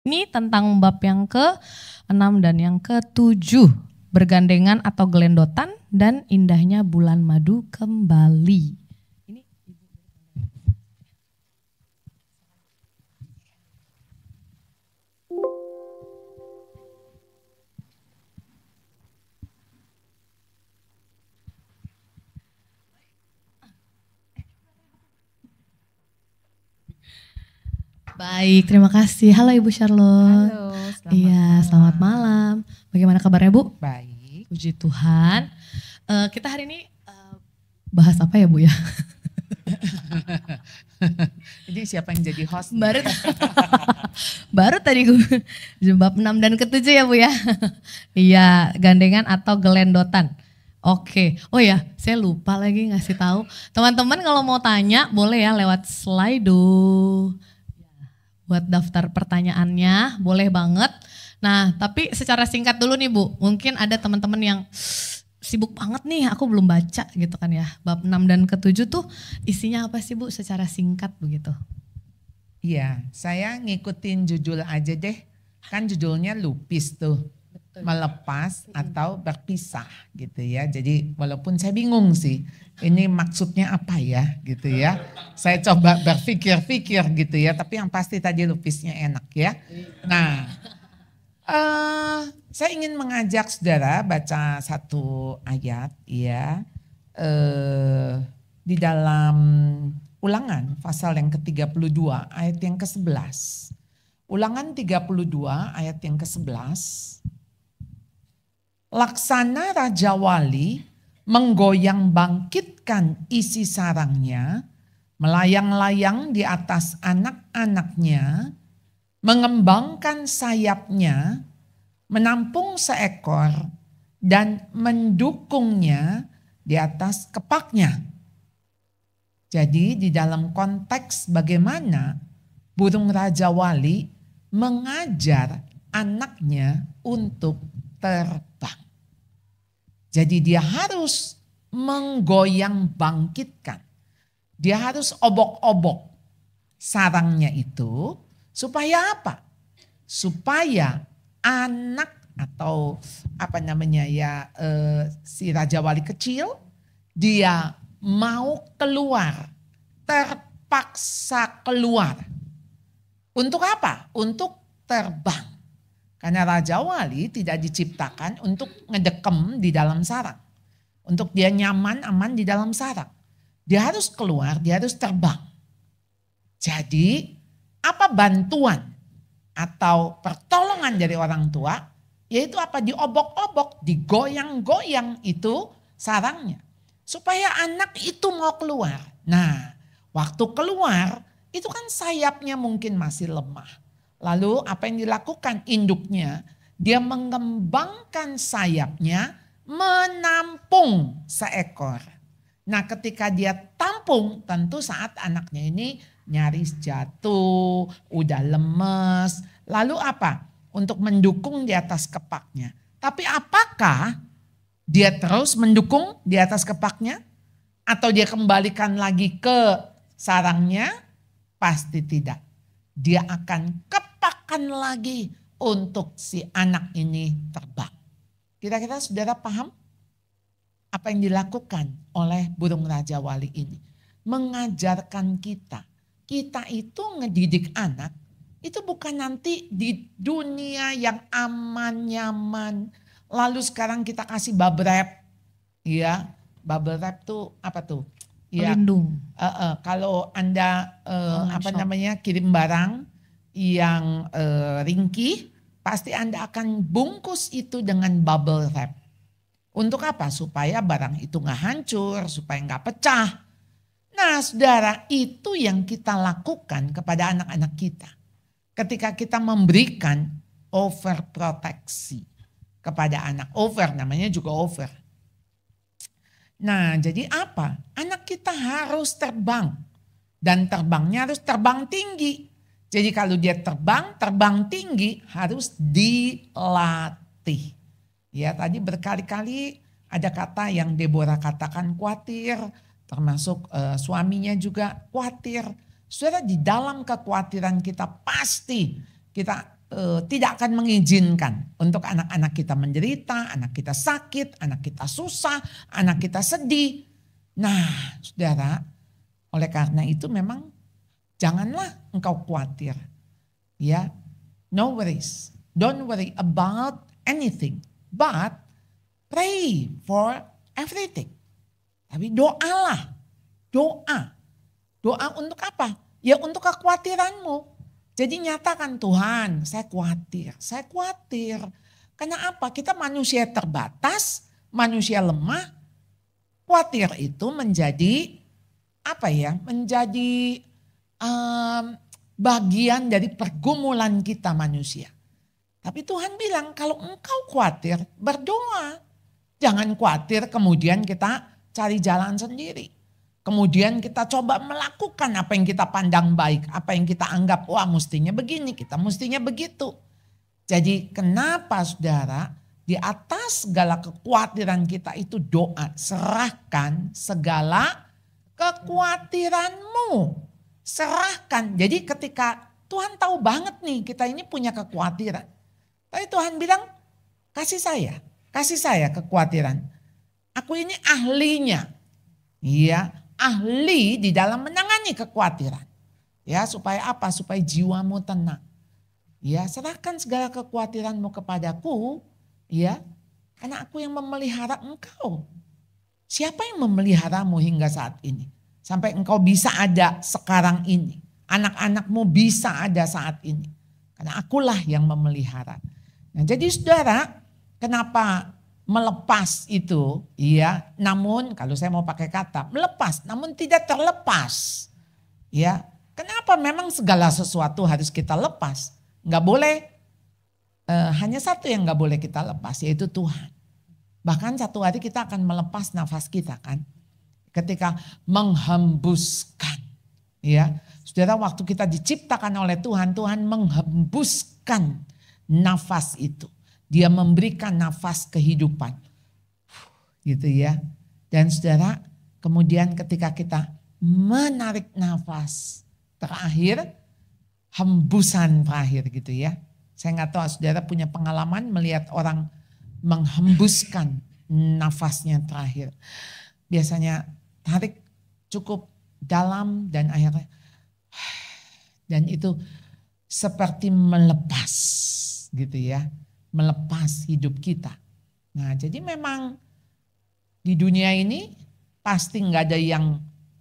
Ini tentang bab yang ke-6 dan yang ke-7. Bergandengan atau gelendotan dan indahnya bulan madu kembali. Ini Baik, terima kasih. Halo Ibu Charlotte. Halo, Selamat malam. Bagaimana kabarnya Bu? Baik. Puji Tuhan. Kita hari ini bahas apa ya Bu ya? Jadi siapa yang jadi host? Baru tadi gue bab 6 dan ke-7 ya Bu ya. Iya, gandengan atau gelendotan. Oke. Oh ya, saya lupa lagi ngasih tahu. Teman-teman kalau mau tanya boleh ya lewat Slido. Buat daftar pertanyaannya, boleh banget. Nah, tapi secara singkat dulu nih Bu. Mungkin ada teman-teman yang sibuk banget nih, aku belum baca gitu kan ya. Bab 6 dan ke-7 tuh isinya apa sih Bu secara singkat begitu? Iya, saya ngikutin judul aja deh. Kan judulnya lupis tuh. Betul. Melepas atau berpisah gitu ya. Jadi walaupun saya bingung sih, ini maksudnya apa ya gitu ya. Saya coba berpikir-pikir gitu ya, tapi yang pasti tadi lupisnya enak ya. Nah, saya ingin mengajak saudara baca satu ayat ya. Di dalam Ulangan pasal yang ke-32 ayat yang ke-11. Ulangan 32 ayat yang ke-11. Laksana Raja Wali menggoyang bangkitkan isi sarangnya, melayang-layang di atas anak-anaknya, mengembangkan sayapnya, menampung seekor dan mendukungnya di atas kepaknya. Jadi di dalam konteks bagaimana burung Raja Wali mengajar anaknya untuk terbang. Jadi dia harus menggoyang bangkitkan. Dia harus obok-obok sarangnya itu supaya apa? Supaya anak atau si Raja Wali kecil dia mau keluar, terpaksa keluar. Untuk apa? Untuk terbang. Karena Raja Wali tidak diciptakan untuk ngedekem di dalam sarang. Untuk dia nyaman, aman di dalam sarang. Dia harus keluar, dia harus terbang. Jadi apa bantuan atau pertolongan dari orang tua? Yaitu apa? Diobok-obok, digoyang-goyang itu sarangnya. Supaya anak itu mau keluar. Nah, waktu keluar itu kan sayapnya mungkin masih lemah. Lalu apa yang dilakukan induknya? Dia mengembangkan sayapnya menampung seekor. Nah, ketika dia tampung tentu saat anaknya ini nyaris jatuh, udah lemes. Lalu apa? Untuk mendukung di atas kepaknya. Tapi apakah dia terus mendukung di atas kepaknya? Atau dia kembalikan lagi ke sarangnya? Pasti tidak. Dia akan kepakan lagi untuk si anak ini terbang. Kira-kira saudara paham? Apa yang dilakukan oleh burung Raja Wali ini? Mengajarkan kita. Kita itu ngedidik anak. Itu bukan nanti di dunia yang aman, nyaman. Lalu sekarang kita kasih bubble wrap, ya bubble wrap tuh apa tuh? Ya, pelindung. Kalau Anda kirim barang yang ringkih, pasti Anda akan bungkus itu dengan bubble wrap. Untuk apa? Supaya barang itu nggak hancur, supaya nggak pecah. Nah, saudara, itu yang kita lakukan kepada anak-anak kita, ketika kita memberikan overproteksi kepada anak. Over namanya juga over. Nah, jadi apa? Anak kita harus terbang. Dan terbangnya harus terbang tinggi. Jadi kalau dia terbang tinggi harus dilatih. Ya, tadi berkali-kali ada kata yang Deborah katakan khawatir. Termasuk suaminya juga khawatir. Saudara, di dalam kekhawatiran kita pasti kita tidak akan mengizinkan untuk anak-anak kita menderita, anak kita sakit, anak kita susah, anak kita sedih. Nah, saudara, oleh karena itu memang janganlah engkau khawatir. Ya, no worries. Don't worry about anything. But pray for everything. Tapi doalah. Doa. Doa untuk apa? Ya untuk kekhawatiranmu. Jadi nyatakan, Tuhan, saya khawatir. Saya khawatir. Karena apa? Kita manusia terbatas, manusia lemah. Khawatir itu menjadi apa ya? Menjadi bagian dari pergumulan kita manusia. Tapi Tuhan bilang kalau engkau khawatir, berdoa. Jangan khawatir kemudian kita cari jalan sendiri. Kemudian kita coba melakukan apa yang kita pandang baik. Apa yang kita anggap, wah mestinya begini, kita mestinya begitu. Jadi kenapa saudara, di atas segala kekhawatiran kita itu doa. Serahkan segala kekhawatiranmu. Serahkan. Jadi ketika Tuhan tahu banget nih kita ini punya kekhawatiran. Tapi Tuhan bilang, kasih saya kekhawatiran. Aku ini ahlinya. Iya, ahli di dalam menangani kekhawatiran. Ya, supaya apa? Supaya jiwamu tenang. Ya, serahkan segala kekhawatiranmu kepadaku, ya. Karena aku yang memelihara engkau. Siapa yang memeliharamu hingga saat ini? Sampai engkau bisa ada sekarang ini. Anak-anakmu bisa ada saat ini. Karena akulah yang memelihara. Nah, jadi saudara, kenapa melepas itu? Ya, namun kalau saya mau pakai kata melepas, namun tidak terlepas. Ya, kenapa memang segala sesuatu harus kita lepas? Nggak boleh, hanya satu yang nggak boleh kita lepas, yaitu Tuhan. Bahkan satu hari kita akan melepas nafas kita kan, ketika menghembuskan. Ya, saudara, waktu kita diciptakan oleh Tuhan, Tuhan menghembuskan nafas itu. Dia memberikan nafas kehidupan. Gitu ya. Dan saudara, kemudian ketika kita menarik nafas terakhir, hembusan terakhir gitu ya. Saya nggak tahu saudara punya pengalaman melihat orang menghembuskan nafasnya terakhir. Biasanya tarik cukup dalam dan akhirnya dan itu seperti melepas gitu ya, melepas hidup kita. Nah, jadi memang di dunia ini pasti nggak ada yang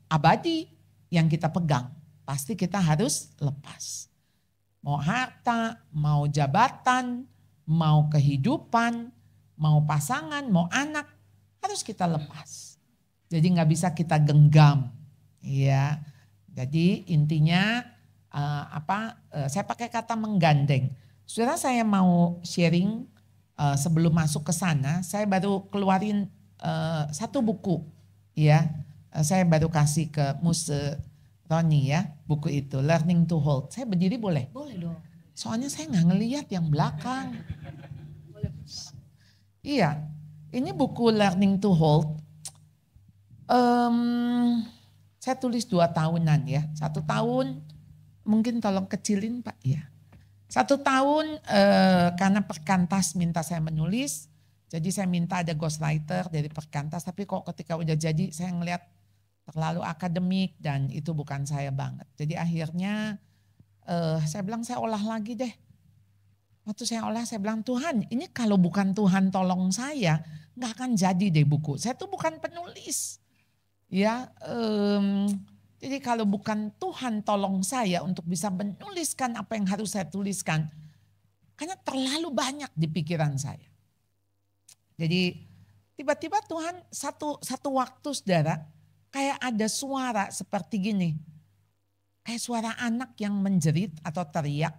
abadi yang kita pegang, pasti kita harus lepas. Mau harta, mau jabatan, mau kehidupan, mau pasangan, mau anak, harus kita lepas. Jadi nggak bisa kita genggam, ya. Jadi intinya saya pakai kata menggandeng. Saudara, saya mau sharing sebelum masuk ke sana, saya baru keluarin satu buku, ya. Saya baru kasih ke Muse Roni ya, buku itu Learning to Hold. Saya berdiri boleh? Boleh dong. Soalnya saya nggak ngelihat yang belakang. Iya, ini buku Learning to Hold. Saya tulis 2 tahunan ya. 1 tahun mungkin tolong kecilin Pak ya. 1 tahun karena Perkantas minta saya menulis. Jadi saya minta ada ghostwriter dari Perkantas. Tapi kok ketika udah jadi saya ngeliat terlalu akademik dan itu bukan saya banget. Jadi akhirnya saya bilang saya olah lagi deh. Waktu saya olah saya bilang, Tuhan ini kalau bukan Tuhan tolong saya gak akan jadi deh buku. Saya tuh bukan penulis. Ya, jadi kalau bukan Tuhan tolong saya untuk bisa menuliskan apa yang harus saya tuliskan. Karena terlalu banyak di pikiran saya. Jadi tiba-tiba Tuhan satu waktu saudara kayak ada suara seperti gini. Kayak suara anak yang menjerit atau teriak.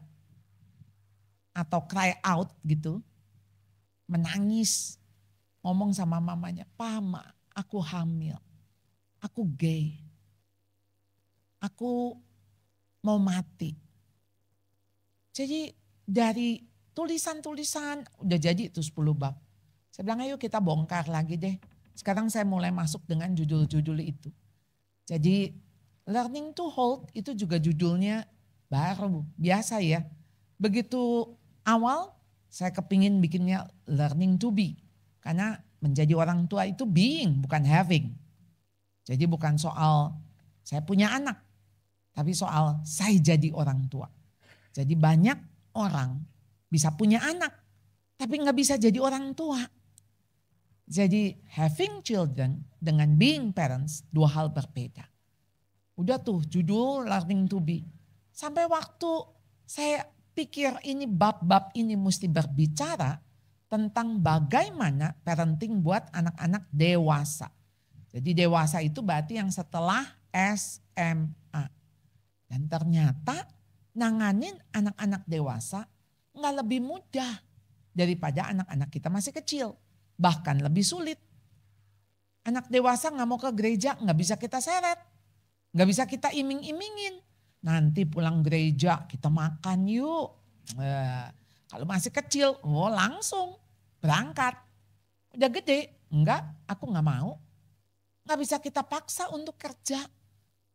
Atau cry out gitu. Menangis. Ngomong sama mamanya, Mama aku hamil. Aku gay. Aku mau mati. Jadi dari tulisan-tulisan udah jadi itu 10 bab. Saya bilang ayo kita bongkar lagi deh. Sekarang saya mulai masuk dengan judul-judul itu. Jadi Learning to Hold itu juga judulnya baru. Biasa ya. Begitu awal saya kepingin bikinnya learning to be. Karena menjadi orang tua itu being, bukan having. Jadi bukan soal saya punya anak, tapi soal saya jadi orang tua. Jadi banyak orang bisa punya anak, tapi nggak bisa jadi orang tua. Jadi having children dengan being parents dua hal berbeda. Udah tuh judul learning to be. Sampai waktu saya pikir ini bab-bab ini mesti berbicara tentang bagaimana parenting buat anak-anak dewasa. Jadi dewasa itu berarti yang setelah SMA. Dan ternyata nanganin anak-anak dewasa nggak lebih mudah daripada anak-anak kita masih kecil. Bahkan lebih sulit. Anak dewasa nggak mau ke gereja, nggak bisa kita seret. Nggak bisa kita iming-imingin. Nanti pulang gereja kita makan yuk. Kalau masih kecil, langsung berangkat. Udah gede, enggak, aku nggak mau. Nggak bisa kita paksa untuk kerja.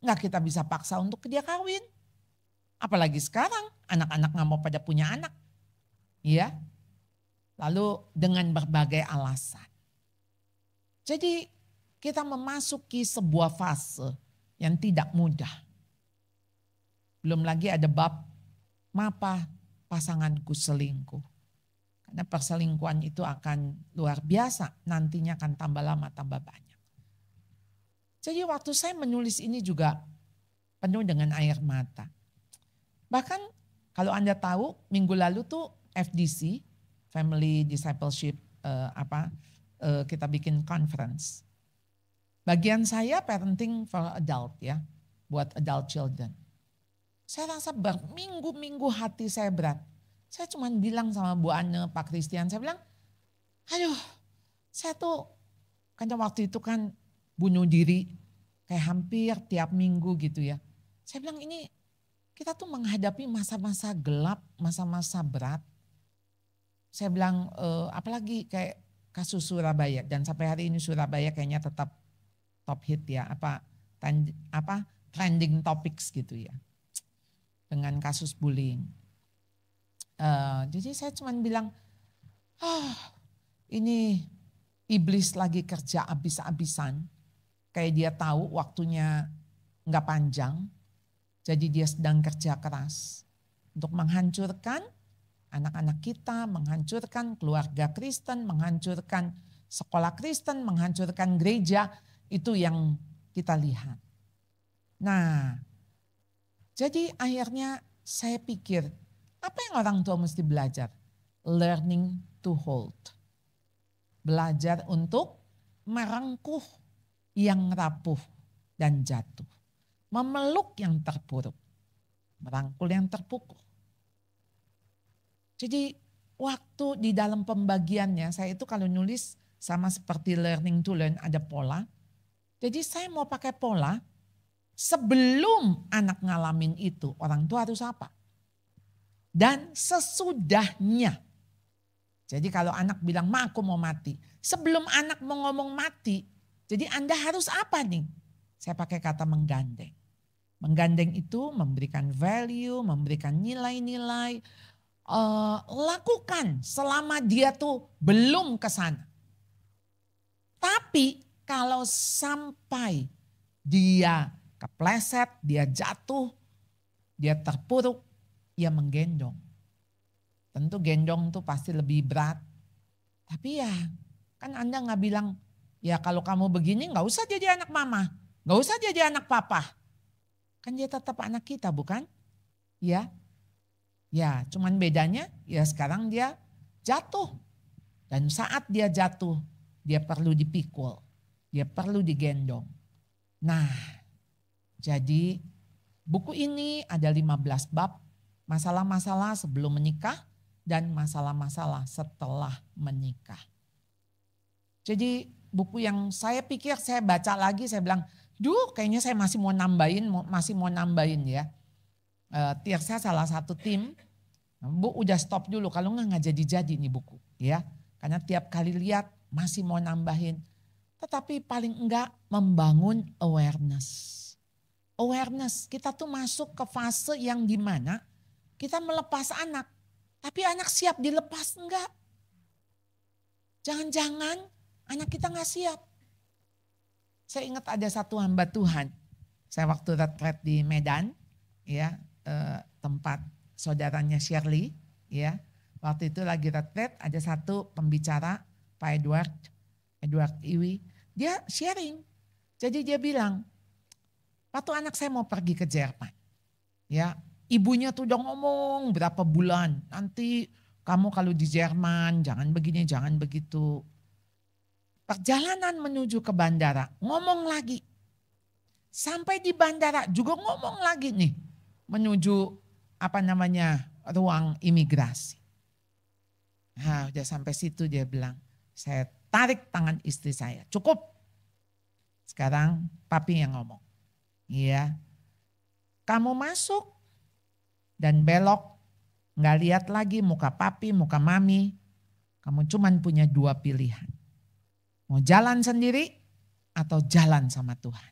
Nggak kita bisa paksa untuk dia kawin. Apalagi sekarang, anak-anak nggak mau pada punya anak. Iya. Lalu dengan berbagai alasan. Jadi kita memasuki sebuah fase yang tidak mudah. Belum lagi ada bab, mapa pasanganku selingkuh. Karena perselingkuhan itu akan luar biasa, nantinya akan tambah lama, tambah banyak. Jadi waktu saya menulis ini juga penuh dengan air mata. Bahkan kalau Anda tahu minggu lalu tuh FDC, Family Discipleship, kita bikin conference. Bagian saya parenting for adult ya, buat adult children. Saya rasa berminggu-minggu hati saya berat. Saya cuma bilang sama Bu Anne, Pak Christian, saya bilang, aduh saya tuh, karena waktu itu kan bunuh diri kayak hampir tiap minggu gitu ya. Saya bilang ini kita tuh menghadapi masa-masa gelap, masa-masa berat. Saya bilang apalagi kayak kasus Surabaya dan sampai hari ini Surabaya kayaknya tetap top hit ya, trending topics gitu ya. Dengan kasus bullying. Jadi saya cuma bilang, ini iblis lagi kerja abis-abisan. Kayak dia tahu waktunya nggak panjang. Jadi dia sedang kerja keras untuk menghancurkan anak-anak kita, menghancurkan keluarga Kristen, menghancurkan sekolah Kristen, menghancurkan gereja. Itu yang kita lihat. Nah, jadi akhirnya saya pikir, apa yang orang tua mesti belajar? Learning to hold. Belajar untuk merengkuh yang rapuh dan jatuh. Memeluk yang terpuruk. Merangkul yang terpukul. Jadi waktu di dalam pembagiannya, saya itu kalau nulis sama seperti learning to learn ada pola. Jadi saya mau pakai pola, sebelum anak ngalamin itu, orang tua harus apa? Dan sesudahnya. Jadi kalau anak bilang, ma aku mau mati. Sebelum anak mau ngomong mati, jadi Anda harus apa nih? Saya pakai kata menggandeng. Menggandeng itu memberikan value, memberikan nilai-nilai. Lakukan selama dia tuh belum ke sana. Tapi kalau sampai dia kepleset, dia jatuh, dia terpuruk, ya menggendong. Tentu gendong tuh pasti lebih berat. Tapi ya kan Anda gak bilang, ya kalau kamu begini gak usah jadi anak mama, gak usah jadi anak papa. Kan dia tetap anak kita bukan? Ya, ya cuman bedanya ya sekarang dia jatuh. Dan saat dia jatuh, dia perlu dipikul, dia perlu digendong. Nah, jadi buku ini ada 15 bab, masalah-masalah sebelum menikah dan masalah-masalah setelah menikah. Jadi buku yang saya pikir saya baca lagi, saya bilang, kayaknya saya masih mau nambahin ya. Tirsa salah satu tim, Bu udah stop dulu kalau nggak jadi-jadi nih buku ya. Karena tiap kali lihat masih mau nambahin. Tetapi paling enggak membangun awareness. Awareness, kita tuh masuk ke fase yang dimana kita melepas anak. Tapi anak siap dilepas enggak? Jangan-jangan anak kita nggak siap. Saya ingat ada satu hamba Tuhan. Saya waktu retret di Medan, ya, tempat saudaranya Shirley, ya. Waktu itu lagi retret, ada satu pembicara, Pak Edward Iwi, dia sharing. Jadi dia bilang, waktu anak saya mau pergi ke Jerman, ya, ibunya tuh udah ngomong berapa bulan, nanti kamu kalau di Jerman jangan begini, jangan begitu. Perjalanan menuju ke bandara, ngomong lagi. Sampai di bandara juga ngomong lagi nih, menuju ruang imigrasi. Nah, udah sampai situ dia bilang, saya tarik tangan istri saya, cukup. Sekarang papi yang ngomong. Iya, kamu masuk dan belok, nggak lihat lagi muka papi, muka mami. Kamu cuman punya 2 pilihan. Mau jalan sendiri atau jalan sama Tuhan.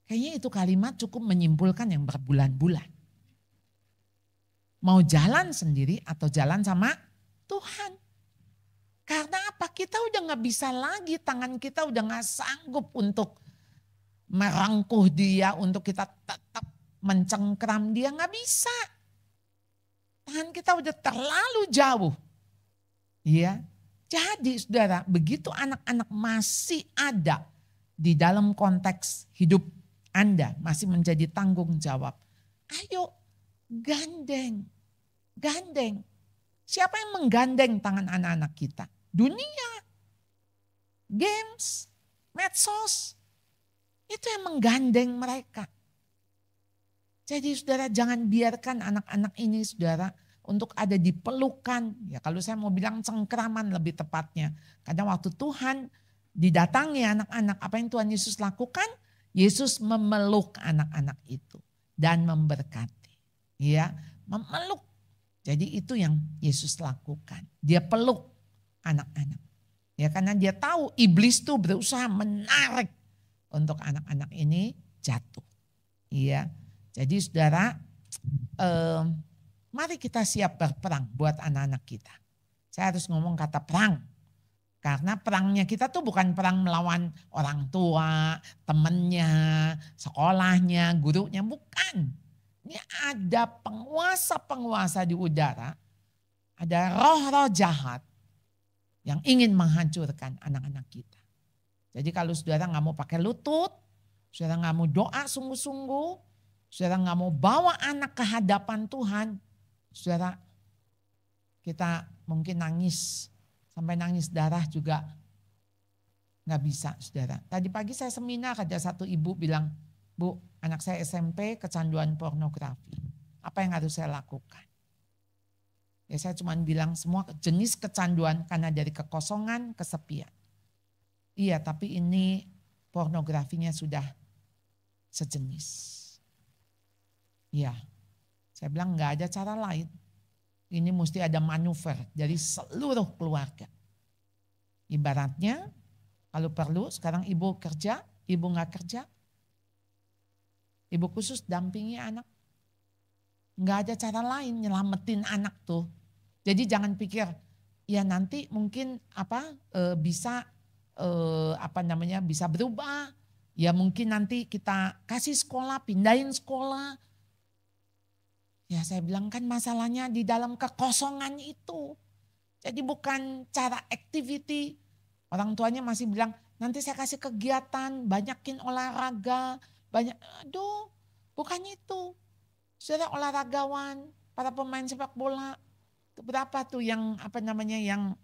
Kayaknya itu kalimat cukup menyimpulkan yang berbulan-bulan. Mau jalan sendiri atau jalan sama Tuhan. Karena apa? Kita udah gak bisa lagi, tangan kita udah gak sanggup untuk merangkuh dia, untuk kita tetap mencengkram dia, gak bisa. Tangan kita udah terlalu jauh. Iya. Jadi saudara, begitu anak-anak masih ada di dalam konteks hidup Anda, masih menjadi tanggung jawab. Ayo gandeng. Siapa yang menggandeng tangan anak-anak kita? Dunia, games, medsos. Itu yang menggandeng mereka. Jadi saudara, jangan biarkan anak-anak ini saudara untuk ada di pelukan. Ya kalau saya mau bilang cengkraman lebih tepatnya. Karena waktu Tuhan didatangi anak-anak, apa yang Tuhan Yesus lakukan? Yesus memeluk anak-anak itu dan memberkati. Ya, memeluk. Jadi itu yang Yesus lakukan. Dia peluk anak-anak. Ya karena dia tahu iblis tuh berusaha menarik untuk anak-anak ini jatuh. Iya. Jadi saudara, mari kita siap berperang buat anak-anak kita. Saya harus ngomong kata perang. Karena perangnya kita tuh bukan perang melawan orang tua, temennya, sekolahnya, gurunya. Bukan. Ini ada penguasa-penguasa di udara. Ada roh-roh jahat yang ingin menghancurkan anak-anak kita. Jadi kalau saudara gak mau pakai lutut, saudara gak mau doa sungguh-sungguh, saudara gak mau bawa anak ke hadapan Tuhan, saudara, kita mungkin nangis, sampai nangis darah juga gak bisa saudara. Tadi pagi saya seminar, ada satu ibu bilang, Bu, anak saya SMP kecanduan pornografi. Apa yang harus saya lakukan? Ya saya cuma bilang semua jenis kecanduan karena dari kekosongan, kesepian. Iya tapi ini pornografinya sudah sejenis. Iya, saya bilang nggak ada cara lain. Ini mesti ada manuver dari seluruh keluarga. Ibaratnya kalau perlu sekarang ibu kerja, ibu nggak kerja, ibu khusus dampingi anak. Nggak ada cara lain nyelamatin anak tuh. Jadi jangan pikir ya nanti mungkin bisa bisa berubah. Ya mungkin nanti kita kasih sekolah, pindahin sekolah. Ya saya bilang kan masalahnya di dalam kekosongan itu. Jadi bukan cara activity. Orang tuanya masih bilang nanti saya kasih kegiatan, banyakin olahraga. Aduh bukan itu. Saudara olahragawan, para pemain sepak bola. Berapa tuh yang yang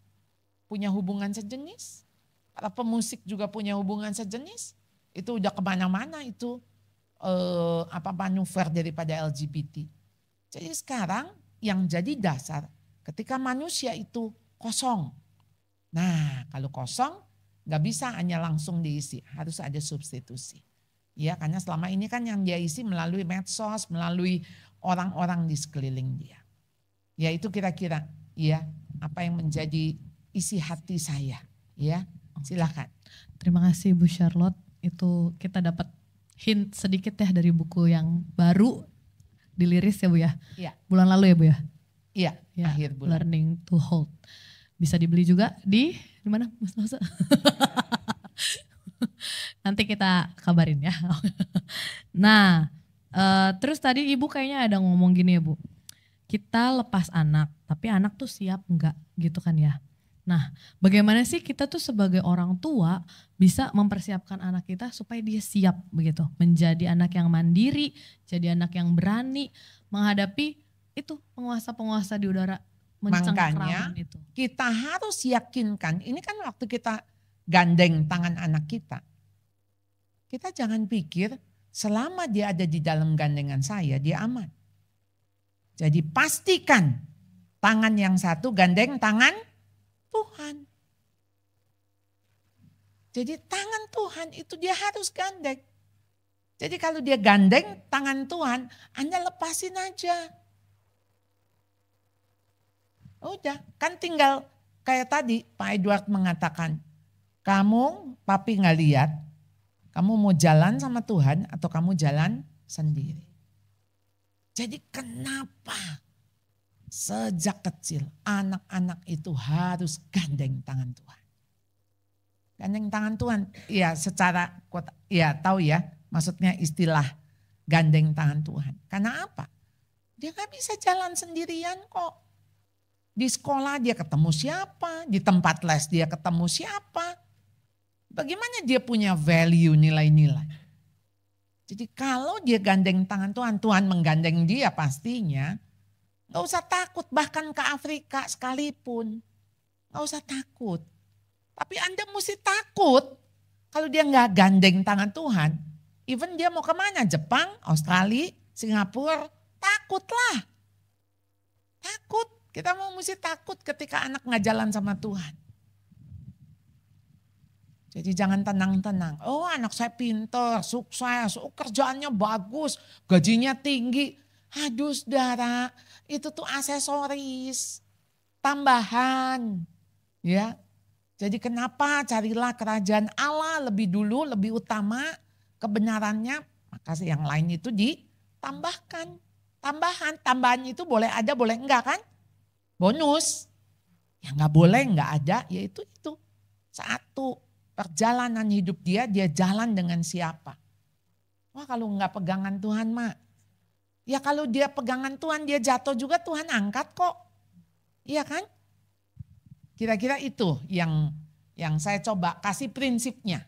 punya hubungan sejenis? Para pemusik juga punya hubungan sejenis. Itu udah kemana-mana itu manuver daripada LGBT. Jadi sekarang yang jadi dasar ketika manusia itu kosong. Nah kalau kosong gak bisa hanya langsung diisi, harus ada substitusi. Ya karena selama ini kan yang dia isi melalui medsos, melalui orang-orang di sekeliling dia. Ya itu kira-kira ya apa yang menjadi isi hati saya. Ya silakan. Terima kasih Bu Charlotte. Itu kita dapat hint sedikit ya dari buku yang baru diliris ya Bu ya. Iya. Bulan lalu ya Bu ya. Iya, Ya, akhir bulan. learning to hold. Bisa dibeli juga di mana Mas Nasa? Nanti kita kabarin ya. Nah, terus tadi Ibu kayaknya ada ngomong gini ya Bu. Kita lepas anak, tapi anak tuh siap enggak gitu kan ya. Nah, bagaimana sih kita tuh sebagai orang tua bisa mempersiapkan anak kita supaya dia siap begitu. Menjadi anak yang mandiri, jadi anak yang berani menghadapi itu penguasa-penguasa di udara mencengkraman itu. Kita harus yakinkan, ini kan waktu kita gandeng tangan anak kita. Kita jangan pikir selama dia ada di dalam gandengan saya, dia aman. Jadi pastikan tangan yang satu gandeng tangan Tuhan. Jadi tangan Tuhan itu dia harus gandeng. Jadi kalau dia gandeng tangan Tuhan, Anda lepasin aja. Udah, kan tinggal kayak tadi Pak Edward mengatakan, kamu papi nggak lihat, kamu mau jalan sama Tuhan atau kamu jalan sendiri. Jadi kenapa sejak kecil anak-anak itu harus gandeng tangan Tuhan. Gandeng tangan Tuhan, ya secara, ya tahu ya maksudnya istilah gandeng tangan Tuhan. Karena apa? Dia gak bisa jalan sendirian kok. Di sekolah dia ketemu siapa, di tempat les dia ketemu siapa. Bagaimana dia punya value nilai-nilai. Jadi kalau dia gandeng tangan Tuhan, Tuhan menggandeng dia pastinya. Gak usah takut bahkan ke Afrika sekalipun. Gak usah takut. Tapi Anda mesti takut kalau dia gak gandeng tangan Tuhan. Even dia mau kemana? Jepang, Australia, Singapura. Takutlah. Takut. Kita mau mesti takut ketika anak gak jalan sama Tuhan. Jadi jangan tenang-tenang. Oh anak saya pintar, sukses, oh, kerjaannya bagus, gajinya tinggi. Aduh saudara, itu tuh aksesoris, tambahan. Ya, jadi kenapa carilah kerajaan Allah lebih dulu, lebih utama kebenarannya. Maka yang lain itu ditambahkan. Tambahan itu boleh ada, boleh enggak kan? Bonus. Yang enggak boleh, enggak ada, yaitu itu. Satu. Perjalanan hidup dia jalan dengan siapa. Wah kalau enggak pegangan Tuhan mak. Ya kalau dia pegangan Tuhan dia jatuh juga Tuhan angkat kok. Iya kan? Kira-kira itu yang saya coba kasih prinsipnya.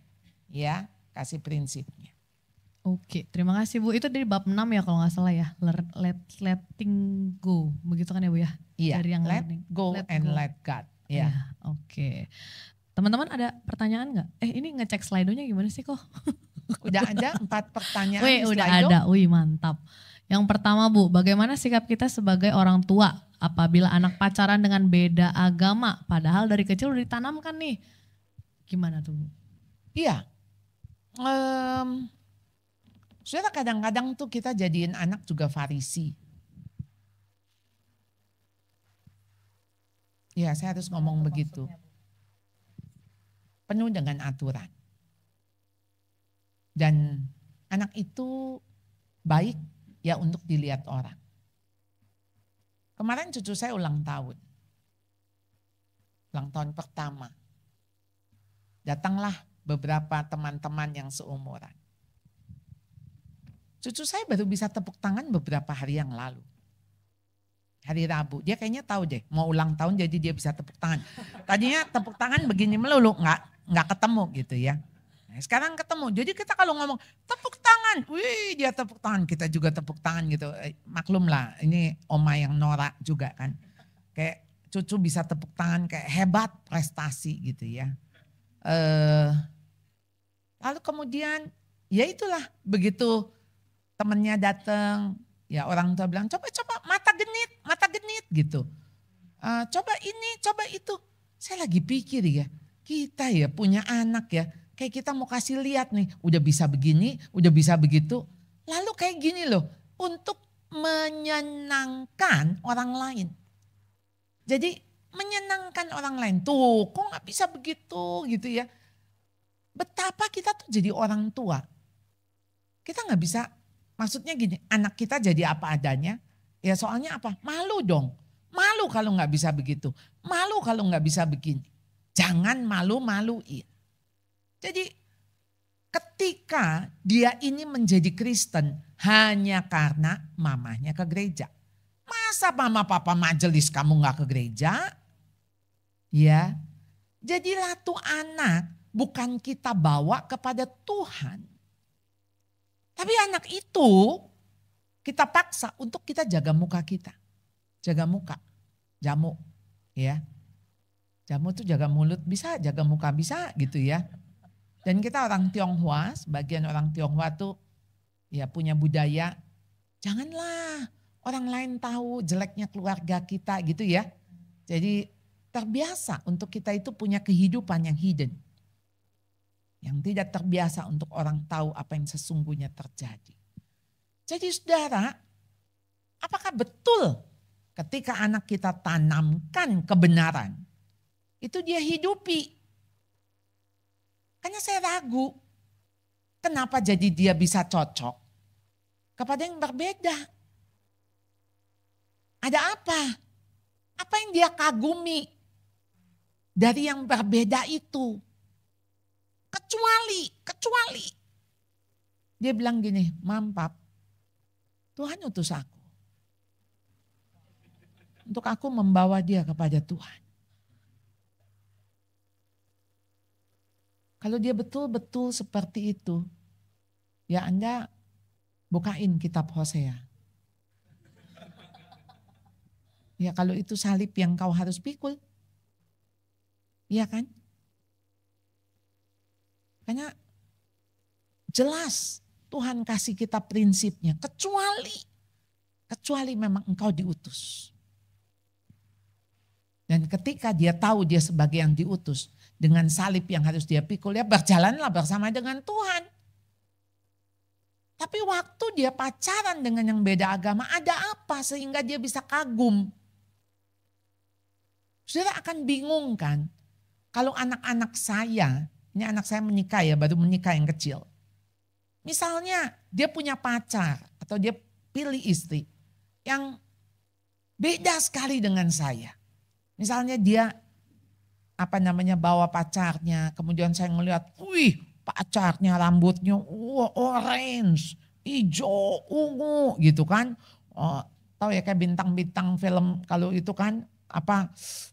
Ya kasih prinsipnya. Oke terima kasih Bu. Itu dari bab 6 ya kalau gak salah ya. Letting go. Begitu kan ya Bu ya? Iya dari yang let go and let God. Ya. Oke. Teman-teman ada pertanyaan nggak? Ini ngecek Slido-nya gimana sih kok? Udah ada 4 pertanyaan Wih, di udah Slido. ada, wih mantap. Yang pertama Bu, bagaimana sikap kita sebagai orang tua apabila anak pacaran dengan beda agama, padahal dari kecil udah ditanamkan nih. Gimana tuh Bu? Iya, saudara kadang-kadang tuh kita jadiin anak juga Farisi. Ya saya harus ngomong begitu. Penuh dengan aturan. Dan anak itu baik ya untuk dilihat orang. Kemarin cucu saya ulang tahun. Ulang tahun pertama. Datanglah beberapa teman-teman yang seumuran. Cucu saya baru bisa tepuk tangan beberapa hari yang lalu. Hari Rabu, dia kayaknya tahu deh mau ulang tahun jadi dia bisa tepuk tangan. Tadinya tepuk tangan begini melulu, nggak ketemu gitu ya. Nah, sekarang ketemu, jadi kita kalau ngomong tepuk tangan, wih dia tepuk tangan, kita juga tepuk tangan gitu. Maklum lah, ini oma yang norak juga kan. Kayak cucu bisa tepuk tangan kayak hebat prestasi gitu ya. Lalu kemudian ya itulah begitu temennya datang. Ya orang tua bilang coba mata genit gitu. Coba ini, coba itu. Saya lagi pikir ya, kita ya punya anak ya. Kayak kita mau kasih lihat nih, udah bisa begini, udah bisa begitu. Lalu kayak gini loh, untuk menyenangkan orang lain. Jadi menyenangkan orang lain. Tuh kok gak bisa begitu gitu ya. Betapa kita tuh jadi orang tua. Kita gak bisa. Maksudnya gini, anak kita jadi apa adanya, ya soalnya apa? Malu dong. Malu kalau nggak bisa begitu. Malu kalau nggak bisa begini. Jangan malu-maluin. Jadi ketika dia ini menjadi Kristen hanya karena mamanya ke gereja. Masa mama papa majelis kamu nggak ke gereja? Ya, jadilah tuh anak bukan kita bawa kepada Tuhan. Tapi anak itu kita paksa untuk kita jaga muka kita. Jaga muka, jamu ya. Jamu tuh jaga mulut bisa, jaga muka bisa gitu ya. Dan kita orang Tionghoa, sebagian orang Tionghoa tuh ya punya budaya, janganlah orang lain tahu jeleknya keluarga kita gitu ya. Jadi terbiasa untuk kita itu punya kehidupan yang hidden. Yang tidak terbiasa untuk orang tahu apa yang sesungguhnya terjadi. Jadi saudara, apakah betul ketika anak kita tanamkan kebenaran, itu dia hidupi? Karena saya ragu, kenapa jadi dia bisa cocok kepada yang berbeda? Ada apa? Apa yang dia kagumi dari yang berbeda itu? Kecuali. Dia bilang gini, Mam, Pap, Tuhan utus aku. Untuk aku membawa dia kepada Tuhan. Kalau dia betul-betul seperti itu, ya Anda bukain kitab Hosea. Ya kalau itu salib yang kau harus pikul. Iya kan? Karena jelas Tuhan kasih kita prinsipnya. Kecuali memang engkau diutus. Dan ketika dia tahu dia sebagai yang diutus, dengan salib yang harus dia pikul, ya berjalanlah bersama dengan Tuhan. Tapi waktu dia pacaran dengan yang beda agama, ada apa sehingga dia bisa kagum? Saudara akan bingung kan, kalau anak-anak saya, ini anak saya menikah ya, baru menikah yang kecil. Misalnya dia punya pacar atau dia pilih istri yang beda sekali dengan saya. Misalnya dia bawa pacarnya, kemudian saya ngelihat, wih pacarnya rambutnya orange, hijau, ungu gitu kan. Oh, tahu ya kayak bintang-bintang film kalau itu kan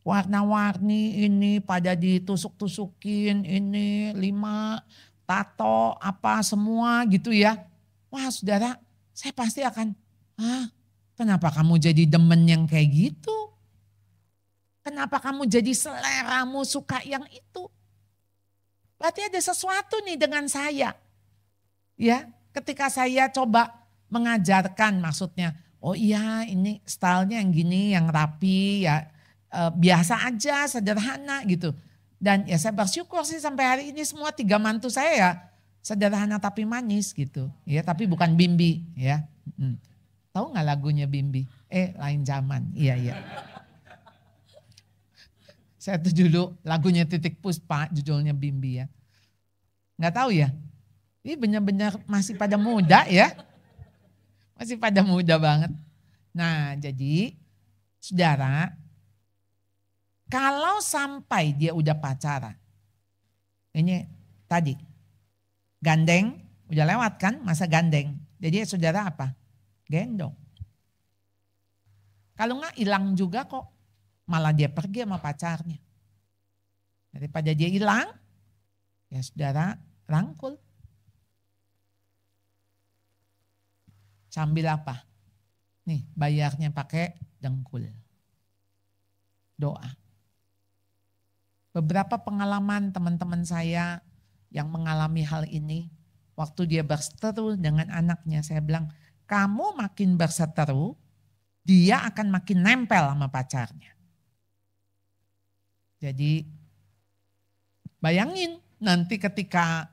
warna-warni ini pada ditusuk-tusukin ini 5 tato semua gitu ya. Wah saudara, saya pasti akan, kenapa kamu jadi demen yang kayak gitu? Kenapa kamu jadi seleramu suka yang itu? Berarti ada sesuatu nih dengan saya. Ya, ketika saya coba mengajarkan maksudnya, oh iya ini stylenya yang gini, yang rapi ya, biasa aja, sederhana gitu. Dan ya saya bersyukur sih sampai hari ini semua 3 mantu saya ya sederhana tapi manis gitu. Ya, tapi bukan Bimbi ya. Tahu nggak lagunya Bimbi? Lain zaman. Iya. Saya tuh dulu lagunya Titik Puspa, judulnya Bimbi ya. Nggak tahu ya. Ini benar-benar masih pada muda ya. Masih pada muda banget. Nah jadi saudara, kalau sampai dia udah pacaran. Ini tadi, gandeng, udah lewat kan masa gandeng. Jadi saudara apa? Gendong. Kalau nggak hilang juga kok. Malah dia pergi sama pacarnya. Daripada dia hilang, ya saudara rangkul. Sambil apa? Nih bayarnya pakai dengkul. Doa. Beberapa pengalaman teman-teman saya yang mengalami hal ini. Waktu dia berseteru dengan anaknya, saya bilang, kamu makin berseteru, dia akan makin nempel sama pacarnya. Jadi bayangin nanti ketika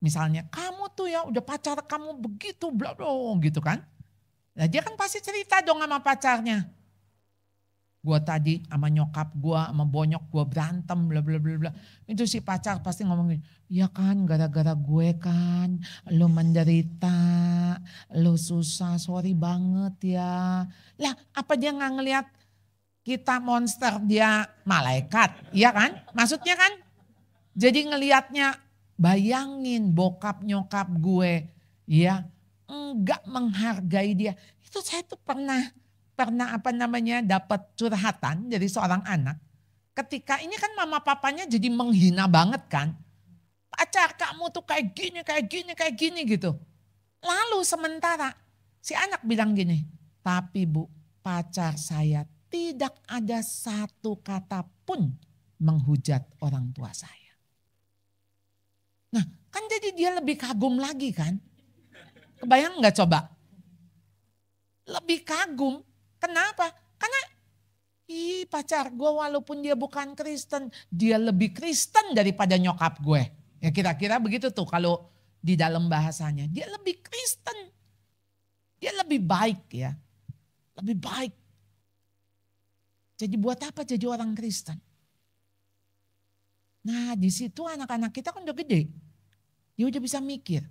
misalnya kamu tuh ya udah pacar kamu begitu bla bla gitu kan. Nah dia kan pasti cerita dong sama pacarnya. Gua tadi sama nyokap gua sama bonyok gua berantem bla bla bla bla. Itu si pacar pasti ngomongin, "Ya kan gara-gara gue kan lo menderita, lo susah, sorry banget ya." Lah apa dia nggak ngelihat Kita monster, dia malaikat. Iya kan? Maksudnya kan? Jadi ngelihatnya, bayangin bokap nyokap gue ya enggak menghargai dia. Itu saya tuh pernah dapat curhatan dari seorang anak. Ketika ini kan mama papanya jadi menghina banget kan. Pacar kamu tuh kayak gini gitu. Lalu sementara si anak bilang gini, tapi bu, pacar saya tidak ada satu kata pun menghujat orang tua saya. Nah kan jadi dia lebih kagum lagi kan. Kebayang nggak coba? Lebih kagum. Kenapa? Karena pacar gue walaupun dia bukan Kristen, dia lebih Kristen daripada nyokap gue. Ya kira-kira begitu tuh kalau di dalam bahasanya. Dia lebih Kristen. Dia lebih baik ya. Lebih baik. Jadi buat apa jadi orang Kristen? Nah di situ anak-anak kita kan udah gede. Dia udah bisa mikir.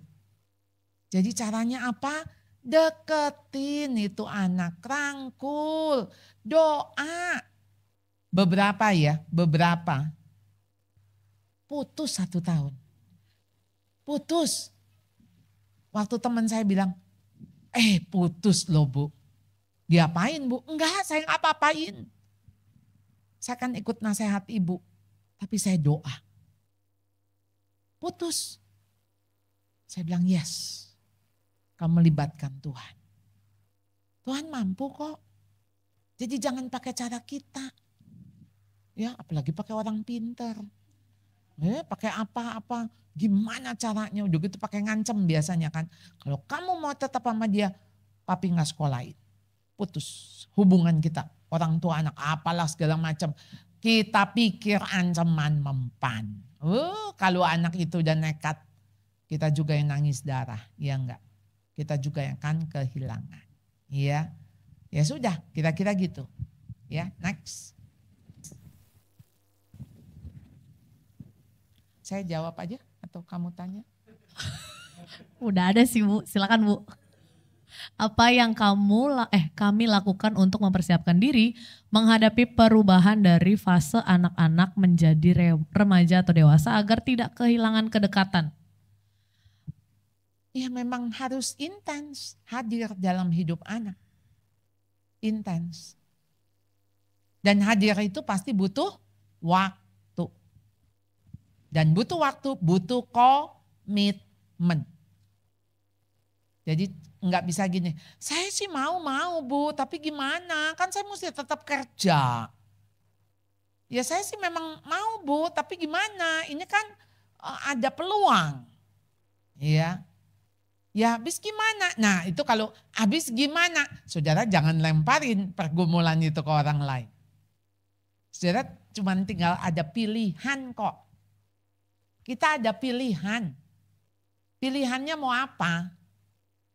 Jadi caranya apa? Deketin itu anak, rangkul, doa. Beberapa putus 1 tahun. Putus. Waktu teman saya bilang, putus loh bu. Diapain bu? Enggak, saya nggak apa-apain. Saya kan ikut nasihat ibu, tapi saya doa. Putus. Saya bilang yes, kamu melibatkan Tuhan. Tuhan mampu kok. Jadi jangan pakai cara kita. Ya apalagi pakai orang pinter. Pakai apa-apa, gimana caranya, udah gitu pakai ngancem biasanya kan. Kalau kamu mau tetap sama dia, papi nggak sekolahin. Putus hubungan kita, orang tua anak, apalah segala macam. Kita pikir ancaman mempan. Kalau anak itu udah nekat, kita juga yang nangis darah, ya enggak? Kita juga yang akan kehilangan. Iya. Ya sudah, kira-kira gitu. Ya, next. Saya jawab aja atau kamu tanya? Udah ada sih Bu, silakan Bu. Apa yang kami lakukan untuk mempersiapkan diri menghadapi perubahan dari fase anak-anak menjadi remaja atau dewasa agar tidak kehilangan kedekatan? Ya memang harus intens hadir dalam hidup anak. Intens. Dan hadir itu pasti butuh waktu. Dan butuh waktu, butuh komitmen. Jadi nggak bisa gini, saya sih mau bu, tapi gimana? Kan saya mesti tetap kerja. Ya saya sih memang mau bu, tapi gimana? Ini kan ada peluang. Ya. Ya habis gimana? Nah itu kalau habis gimana? Saudara jangan lemparin pergumulan itu ke orang lain. Saudara cuma tinggal ada pilihan kok. Kita ada pilihan. Pilihannya mau apa?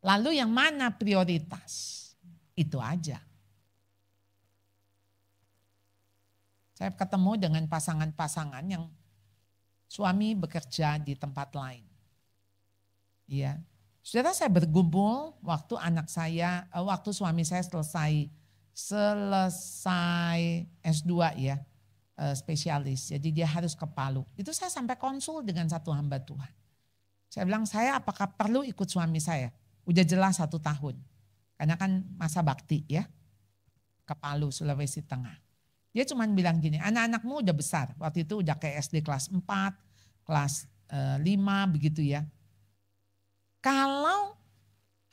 Lalu yang mana prioritas? Itu aja. Saya ketemu dengan pasangan-pasangan yang suami bekerja di tempat lain. Iya. Saudara saya bergumul waktu waktu suami saya selesai S2 ya, spesialis. Jadi dia harus ke Palu. Itu saya sampai konsul dengan satu hamba Tuhan. Saya bilang, saya apakah perlu ikut suami saya? Udah jelas 1 tahun. Karena kan masa bakti ya, ke Palu, Sulawesi Tengah. Dia cuma bilang gini, anak-anakmu udah besar. Waktu itu udah kayak SD kelas 4, kelas 5 begitu ya. Kalau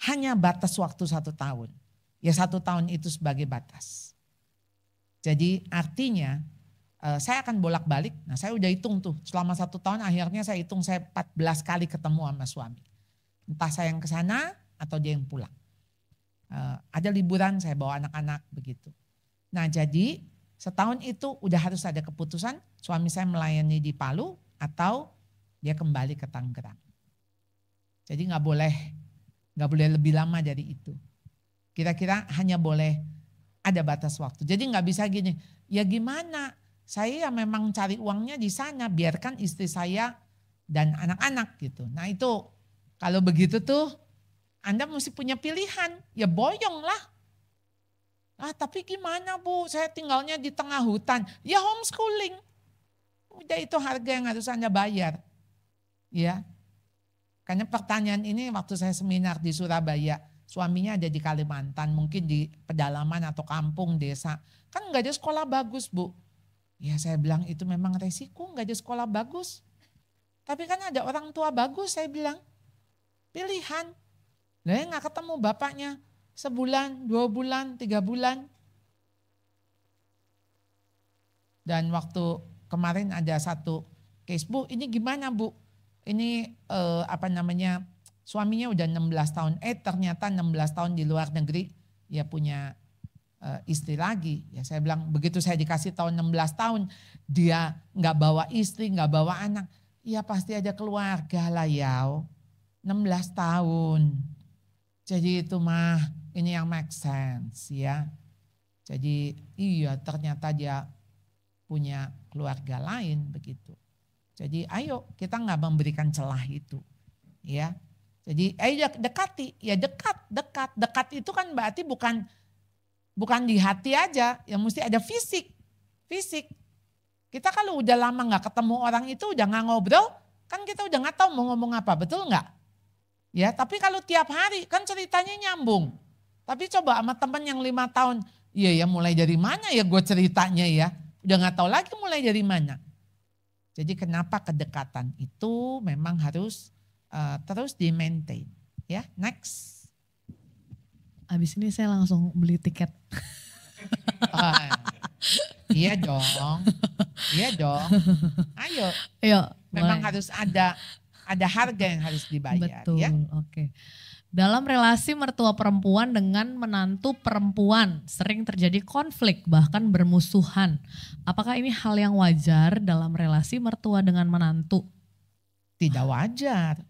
hanya batas waktu 1 tahun, ya 1 tahun itu sebagai batas. Jadi artinya saya akan bolak-balik, nah saya udah hitung tuh selama 1 tahun akhirnya saya hitung saya 14 kali ketemu sama suami. Entah saya yang kesana atau dia yang pulang. Ada liburan saya bawa anak-anak begitu. Nah jadi setahun itu udah harus ada keputusan suami saya melayani di Palu atau dia kembali ke Tangerang. Jadi nggak boleh lebih lama dari itu. Kira-kira hanya boleh ada batas waktu. Jadi nggak bisa gini, ya gimana? Saya ya memang cari uangnya di sana, biarkan istri saya dan anak-anak gitu. Nah itu kalau begitu tuh Anda mesti punya pilihan, ya boyong lah. Tapi gimana Bu, saya tinggalnya di tengah hutan. Ya homeschooling. Udah itu harga yang harus Anda bayar. Ya. Karena pertanyaan ini waktu saya seminar di Surabaya, suaminya ada di Kalimantan, mungkin di pedalaman atau kampung desa. Kan nggak ada sekolah bagus Bu. Ya saya bilang itu memang resiko, nggak ada sekolah bagus. Tapi kan ada orang tua bagus, saya bilang. Pilihan. Lah nggak ketemu bapaknya sebulan, 2 bulan, 3 bulan. Dan waktu kemarin ada satu case, Bu ini gimana Bu? Ini suaminya udah 16 tahun, ternyata 16 tahun di luar negeri, ya punya istri lagi. Ya saya bilang begitu saya dikasih tahun 16 tahun, dia nggak bawa istri, nggak bawa anak, ya pasti ada keluarga lah ya. 16 tahun. Jadi itu mah ini yang make sense ya. Jadi iya ternyata dia punya keluarga lain begitu. Jadi ayo kita nggak memberikan celah itu, ya. Jadi ayo dekati, ya dekat itu kan berarti bukan di hati aja, yang mesti ada fisik. Kita kalau udah lama nggak ketemu orang itu udah nggak ngobrol, kan kita udah nggak tahu mau ngomong apa, betul nggak? Ya, tapi kalau tiap hari kan ceritanya nyambung. Tapi coba sama teman yang 5 tahun, iya ya mulai dari mana ya gue ceritanya ya, udah nggak tahu lagi mulai dari mana. Jadi kenapa kedekatan itu memang harus terus di-maintain. Ya, next. Abis ini saya langsung beli tiket. Iya dong. Ayo. Memang boleh. Harus ada harga yang harus dibayar. Betul, ya. Oke. Dalam relasi mertua perempuan dengan menantu perempuan sering terjadi konflik bahkan bermusuhan. Apakah ini hal yang wajar dalam relasi mertua dengan menantu? Tidak wajar.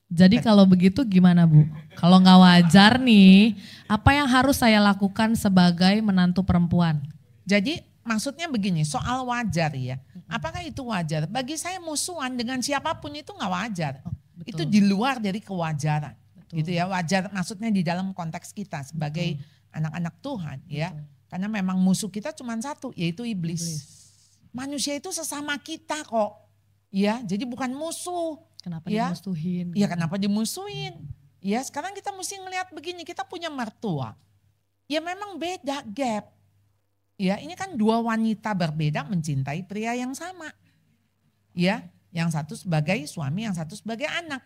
Jadi kalau begitu gimana Bu? Kalau nggak wajar nih, apa yang harus saya lakukan sebagai menantu perempuan? Jadi maksudnya begini, soal wajar ya. Apakah itu wajar? Bagi saya musuhan dengan siapapun itu nggak wajar. Itu di luar dari kewajaran. Betul. Gitu ya, wajar maksudnya di dalam konteks kita sebagai anak-anak Tuhan. Betul. Ya. Karena memang musuh kita cuma satu, yaitu iblis. Manusia itu sesama kita kok. Ya, jadi bukan musuh. Kenapa dimusuhin? Ya kenapa dimusuhin? Ya sekarang kita mesti ngelihat begini, kita punya mertua. Ya memang beda gap. Ya ini kan 2 wanita berbeda mencintai pria yang sama. Ya, yang satu sebagai suami, yang satu sebagai anak.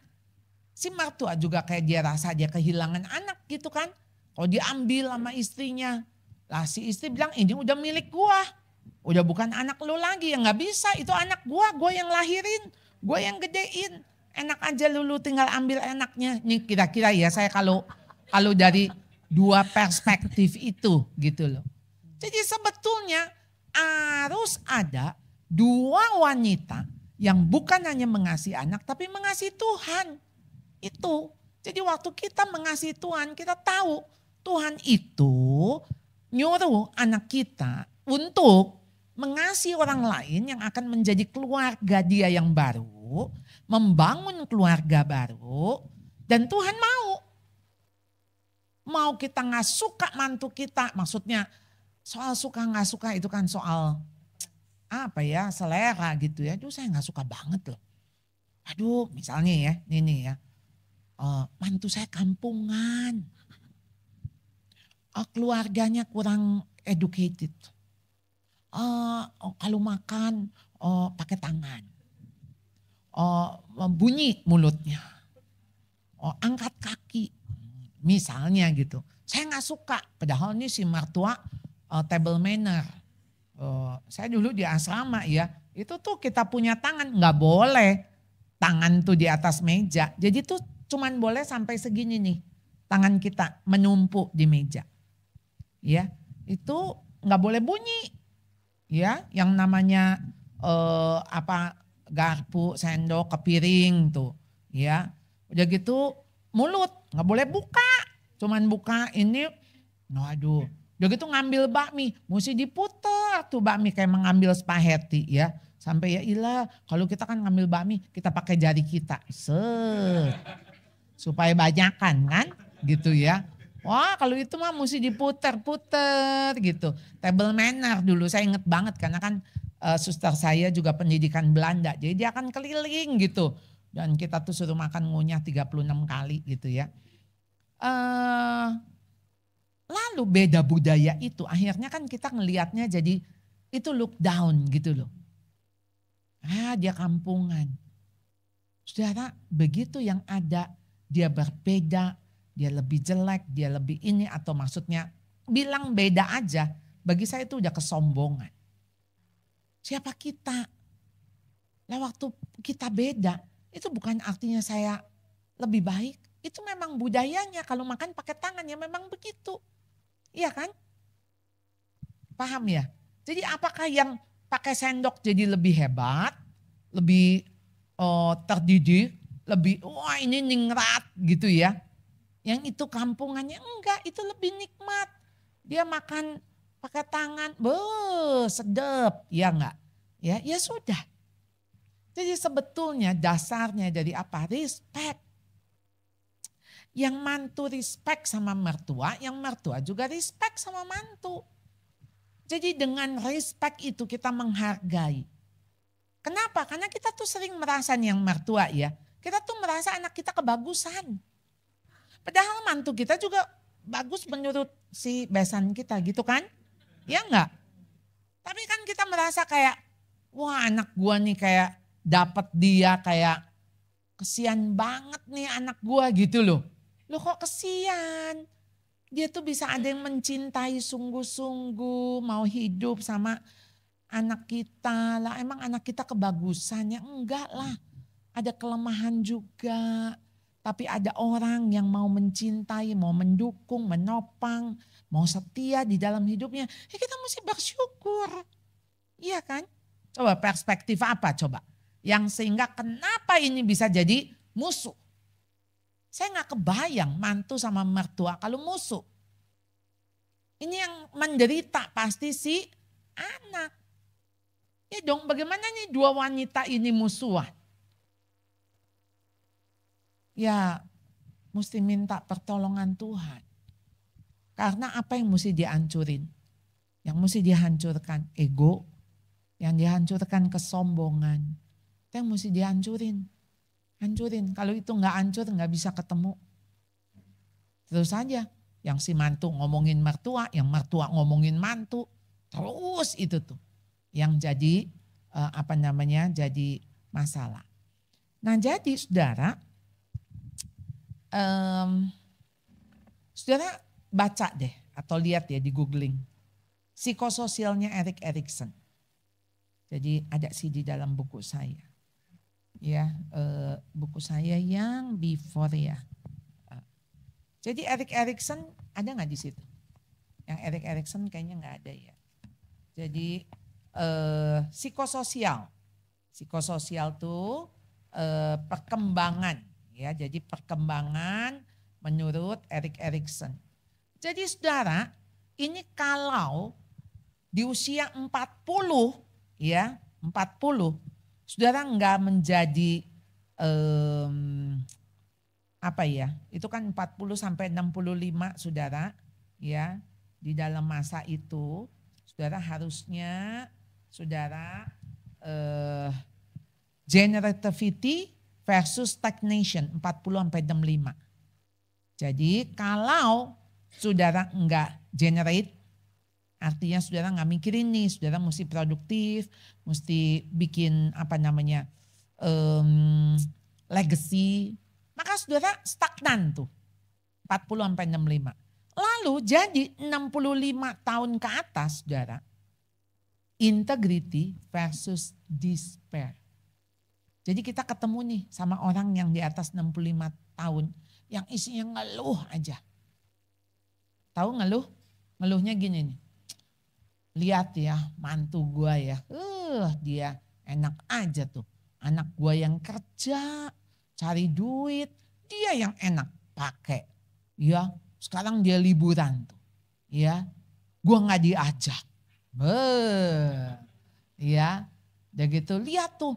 Si mertua juga kayak dia rasa dia kehilangan anak gitu kan. Kalau diambil sama istrinya. Lah si istri bilang ini udah milik gua. Udah bukan anak lu lagi, ya gak bisa itu anak gua yang lahirin. Gue yang gedein, enak aja lu tinggal ambil enaknya. Ini kira-kira ya saya kalau dari 2 perspektif itu gitu loh. Jadi sebetulnya harus ada 2 wanita yang bukan hanya mengasihi anak tapi mengasihi Tuhan. Itu. Jadi waktu kita mengasihi Tuhan kita tahu Tuhan itu nyuruh anak kita untuk mengasihi orang lain yang akan menjadi keluarga dia yang baru, membangun keluarga baru, dan Tuhan mau kita nggak suka mantu kita, maksudnya soal suka nggak suka itu kan soal selera gitu ya. Aduh saya nggak suka banget loh. Aduh misalnya ya, ini ya, mantu saya kampungan, keluarganya kurang educated. Kalau makan pakai tangan, bunyi mulutnya, angkat kaki, misalnya gitu. Saya nggak suka, padahal ini si mertua table manner. Saya dulu di asrama ya, itu tuh kita punya tangan, nggak boleh tangan tuh di atas meja. Jadi tuh cuman boleh sampai segini nih, tangan kita menumpuk di meja. Ya, itu nggak boleh bunyi. Ya, yang namanya garpu, sendok, kepiring tuh, ya. Udah gitu mulut nggak boleh buka, cuman buka ini, aduh. Udah gitu ngambil bakmi, mesti diputer tuh bakmi kayak mengambil spaghetti ya. Sampai ya ilah, kalau kita kan ngambil bakmi kita pakai jari kita, supaya banyakan kan, gitu ya. Wah kalau itu mah mesti diputer-puter gitu. Table manner dulu saya inget banget karena kan suster saya juga pendidikan Belanda. Jadi dia akan keliling gitu. Dan kita tuh suruh makan ngunyah 36 kali gitu ya. eh Lalu beda budaya itu akhirnya kan kita ngelihatnya jadi itu look down gitu loh. Dia kampungan. Saudara, begitu yang ada dia berbeda, dia lebih jelek, dia lebih ini atau maksudnya bilang beda aja. Bagi saya itu udah kesombongan. Siapa kita? Lah waktu kita beda, itu bukan artinya saya lebih baik. Itu memang budayanya kalau makan pakai tangan ya memang begitu. Iya kan? Paham ya? Jadi apakah yang pakai sendok jadi lebih hebat, lebih terdidik, lebih wah ini ningrat gitu ya. Yang itu kampungannya enggak, itu lebih nikmat. Dia makan pakai tangan, sedep, ya enggak? Ya, ya sudah. Jadi sebetulnya dasarnya dari apa? Respect. Yang mantu respect sama mertua, yang mertua juga respect sama mantu. Jadi dengan respect itu kita menghargai. Kenapa? Karena kita tuh sering merasa nih yang mertua ya. Kita tuh merasa anak kita kebagusan. Padahal mantu kita juga bagus menurut si besan kita gitu kan. Ya enggak? Tapi kan kita merasa kayak, wah anak gua nih kayak dapat dia kayak kesian banget nih anak gua gitu loh. Loh kok kesian? Dia tuh bisa ada yang mencintai sungguh-sungguh, mau hidup sama anak kita lah. Emang anak kita kebagusannya? Enggak lah. Ada kelemahan juga. Tapi ada orang yang mau mencintai, mau mendukung, menopang, mau setia di dalam hidupnya. Ya kita mesti bersyukur. Iya kan? Coba perspektif apa coba? Yang sehingga kenapa ini bisa jadi musuh? Saya nggak kebayang mantu sama mertua kalau musuh. Ini yang menderita pasti si anak. Ya dong bagaimana nih dua wanita ini musuhan? Ya mesti minta pertolongan Tuhan. Karena apa yang mesti dihancurin? Yang mesti dihancurkan ego. Yang dihancurkan kesombongan. Itu yang mesti dihancurin. Hancurin. Kalau itu nggak hancur nggak bisa ketemu. Terus saja. Yang si mantu ngomongin mertua, yang mertua ngomongin mantu. Terus itu tuh. Yang jadi jadi masalah. Nah jadi saudara, saudara baca deh atau lihat ya di googling. Psikososialnya Erik Erikson. Jadi ada sih di dalam buku saya. Ya, buku saya yang before ya. Jadi Erik Erikson ada nggak di situ? Yang Erik Erikson kayaknya nggak ada ya. Jadi psikososial tuh perkembangan ya. Jadi perkembangan menurut Erik Erikson. Jadi saudara, ini kalau di usia 40 ya, 40 saudara nggak menjadi itu kan 40 sampai 65 saudara ya. Di dalam masa itu saudara harusnya saudara generativity versus stagnation 40 sampai 65. Jadi kalau saudara enggak generate artinya saudara enggak mikirin nih, saudara mesti produktif, mesti bikin legacy, maka saudara stagnan tuh 40 sampai 65. Lalu jadi 65 tahun ke atas saudara, integrity versus despair. Jadi kita ketemu nih sama orang yang di atas 65 tahun yang isinya ngeluh aja. Tahu ngeluh? Ngeluhnya gini nih. Lihat ya mantu gua ya. Dia enak aja tuh. Anak gua yang kerja, cari duit, dia yang enak pakai. Ya, sekarang dia liburan tuh. Ya, gua nggak diajak. Ya, udah gitu lihat tuh.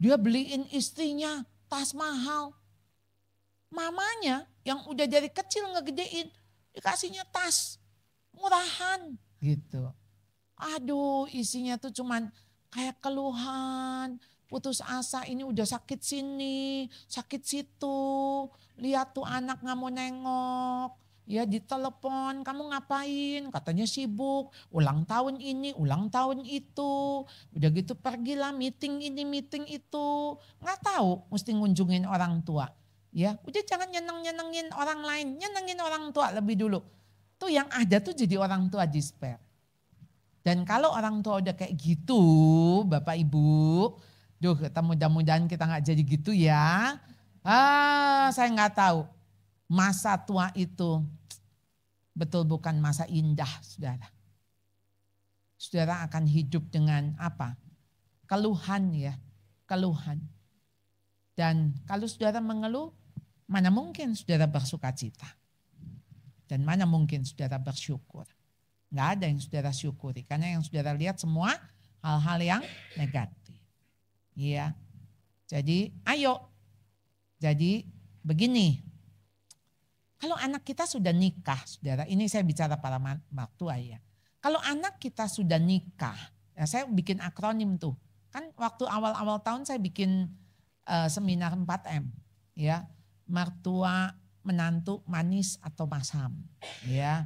Dia beliin istrinya tas mahal. Mamanya yang udah dari kecil ngegedein. dikasihnya tas murahan gitu. Aduh, isinya tuh cuman kayak keluhan, putus asa, ini udah sakit sini, sakit situ. Lihat tuh anak nggak mau nengok. Ya ditelepon, kamu ngapain? Katanya sibuk, ulang tahun ini, ulang tahun itu. Udah gitu pergilah meeting ini, meeting itu. Nggak tahu mesti ngunjungin orang tua. Ya, udah jangan nyeneng-nyenengin orang lain, nyenengin orang tua lebih dulu. Tuh yang ada tuh jadi orang tua despair. Dan kalau orang tua udah kayak gitu, Bapak Ibu, kita mudah-mudahan kita nggak jadi gitu ya. Saya nggak tahu. Masa tua itu betul bukan masa indah, saudara. Saudara akan hidup dengan apa? Keluhan ya, keluhan. Dan kalau saudara mengeluh, mana mungkin saudara bersuka cita. Dan mana mungkin saudara bersyukur. Nggak ada yang saudara syukuri. Karena yang saudara lihat semua hal-hal yang negatif. Iya. Jadi ayo. Jadi begini. Kalau anak kita sudah nikah, saudara, ini saya bicara para mertua ya. Kalau anak kita sudah nikah, ya saya bikin akronim tuh. Kan waktu awal-awal tahun saya bikin seminar 4M. Ya, mertua, menantu, manis atau masam. Ya,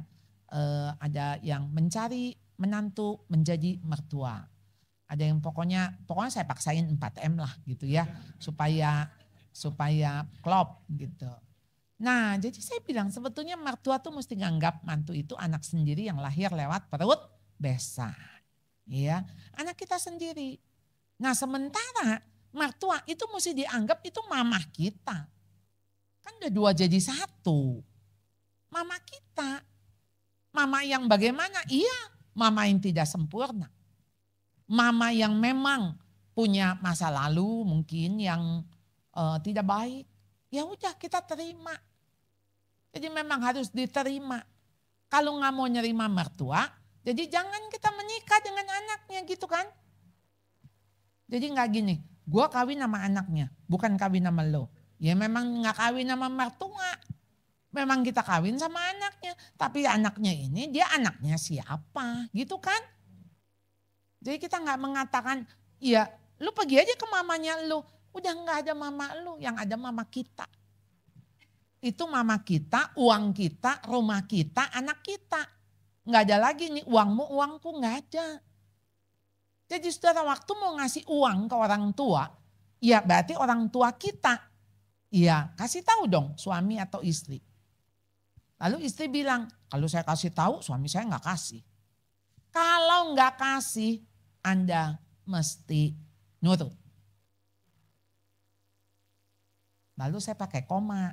ada yang mencari menantu menjadi mertua. Ada yang pokoknya saya paksain 4M lah gitu ya, supaya klop gitu. Nah, jadi saya bilang sebetulnya mertua tuh mesti nganggap mantu itu anak sendiri yang lahir lewat perut besan. Ya, anak kita sendiri. Nah, sementara mertua itu mesti dianggap itu mamah kita. Kan udah dua jadi satu. Mama kita. Mama yang bagaimana? Iya, mama yang tidak sempurna. Mama yang memang punya masa lalu mungkin yang tidak baik. Ya udah kita terima. Jadi memang harus diterima. Kalau nggak mau nerima mertua, jadi jangan kita menikah dengan anaknya gitu kan. Jadi nggak gini, gue kawin sama anaknya, bukan kawin sama lo. Ya memang nggak kawin sama mertua. Memang kita kawin sama anaknya. Tapi anaknya ini dia anaknya siapa gitu kan. Jadi kita nggak mengatakan, ya lu pergi aja ke mamanya lu. Udah nggak ada mama lu, yang ada mama kita. Itu mama kita, uang kita, rumah kita, anak kita. Nggak ada lagi nih uangmu, uangku nggak ada. Jadi saudara waktu mau ngasih uang ke orang tua, ya berarti orang tua kita. Ya kasih tahu dong suami atau istri. Lalu istri bilang, kalau saya kasih tahu suami saya nggak kasih. Kalau nggak kasih, Anda mesti nurut. Lalu saya pakai koma.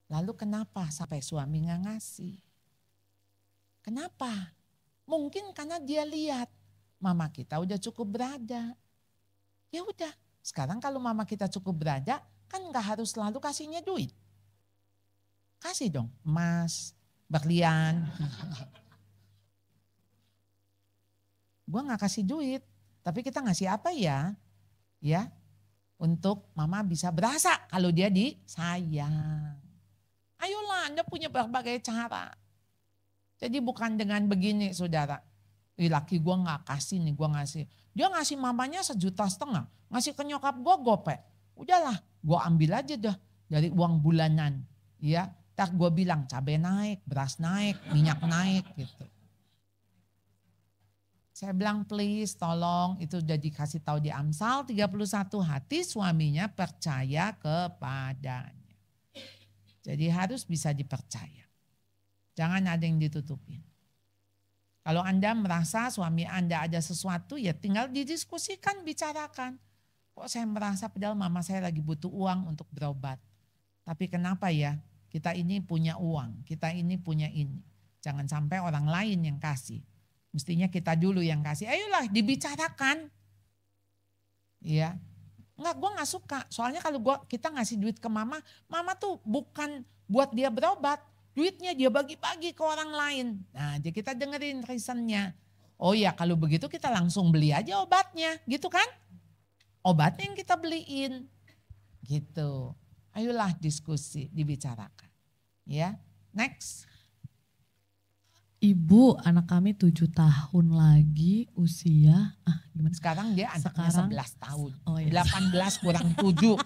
Lalu kenapa sampai suami nggak ngasih? Kenapa? Mungkin karena dia lihat mama kita udah cukup berada. Ya udah, sekarang kalau mama kita cukup berada, kan nggak harus selalu kasihnya duit. Kasih dong emas, berlian. Gue nggak kasih duit, tapi kita ngasih apa ya? Ya, untuk mama bisa berasa kalau dia disayang. Ayolah, Anda punya berbagai cara. Jadi bukan dengan begini saudara. Laki gue gak kasih nih, gue ngasih. Dia ngasih mamanya 1,5 juta. Ngasih ke nyokap gue gope. Udahlah, gue ambil aja dah dari uang bulanan. Ya, ntar gue bilang cabai naik, beras naik, minyak naik gitu. Saya bilang please tolong, itu udah dikasih tahu di Amsal 31, hati suaminya percaya kepadanya. Jadi harus bisa dipercaya. Jangan ada yang ditutupin. Kalau Anda merasa suami Anda ada sesuatu ya tinggal didiskusikan, bicarakan. Kok saya merasa padahal mama saya lagi butuh uang untuk berobat. Tapi kenapa ya kita ini punya uang, kita ini punya ini. Jangan sampai orang lain yang kasih. Mestinya kita dulu yang kasih. Ayolah dibicarakan. Iya. Enggak, gue gak suka. Soalnya kalau kita ngasih duit ke mama, mama tuh bukan buat dia berobat. Duitnya dia bagi-bagi ke orang lain. Nah, jadi kita dengerin reasonnya. Oh ya, kalau begitu kita langsung beli aja obatnya, gitu kan? Obatnya yang kita beliin. Gitu. Ayolah diskusi, dibicarakan. Ya, next. Ibu, anak kami 7 tahun lagi usia, gimana? Sekarang dia anaknya Sekarang 11 tahun. Oh, iya. 18 kurang 7.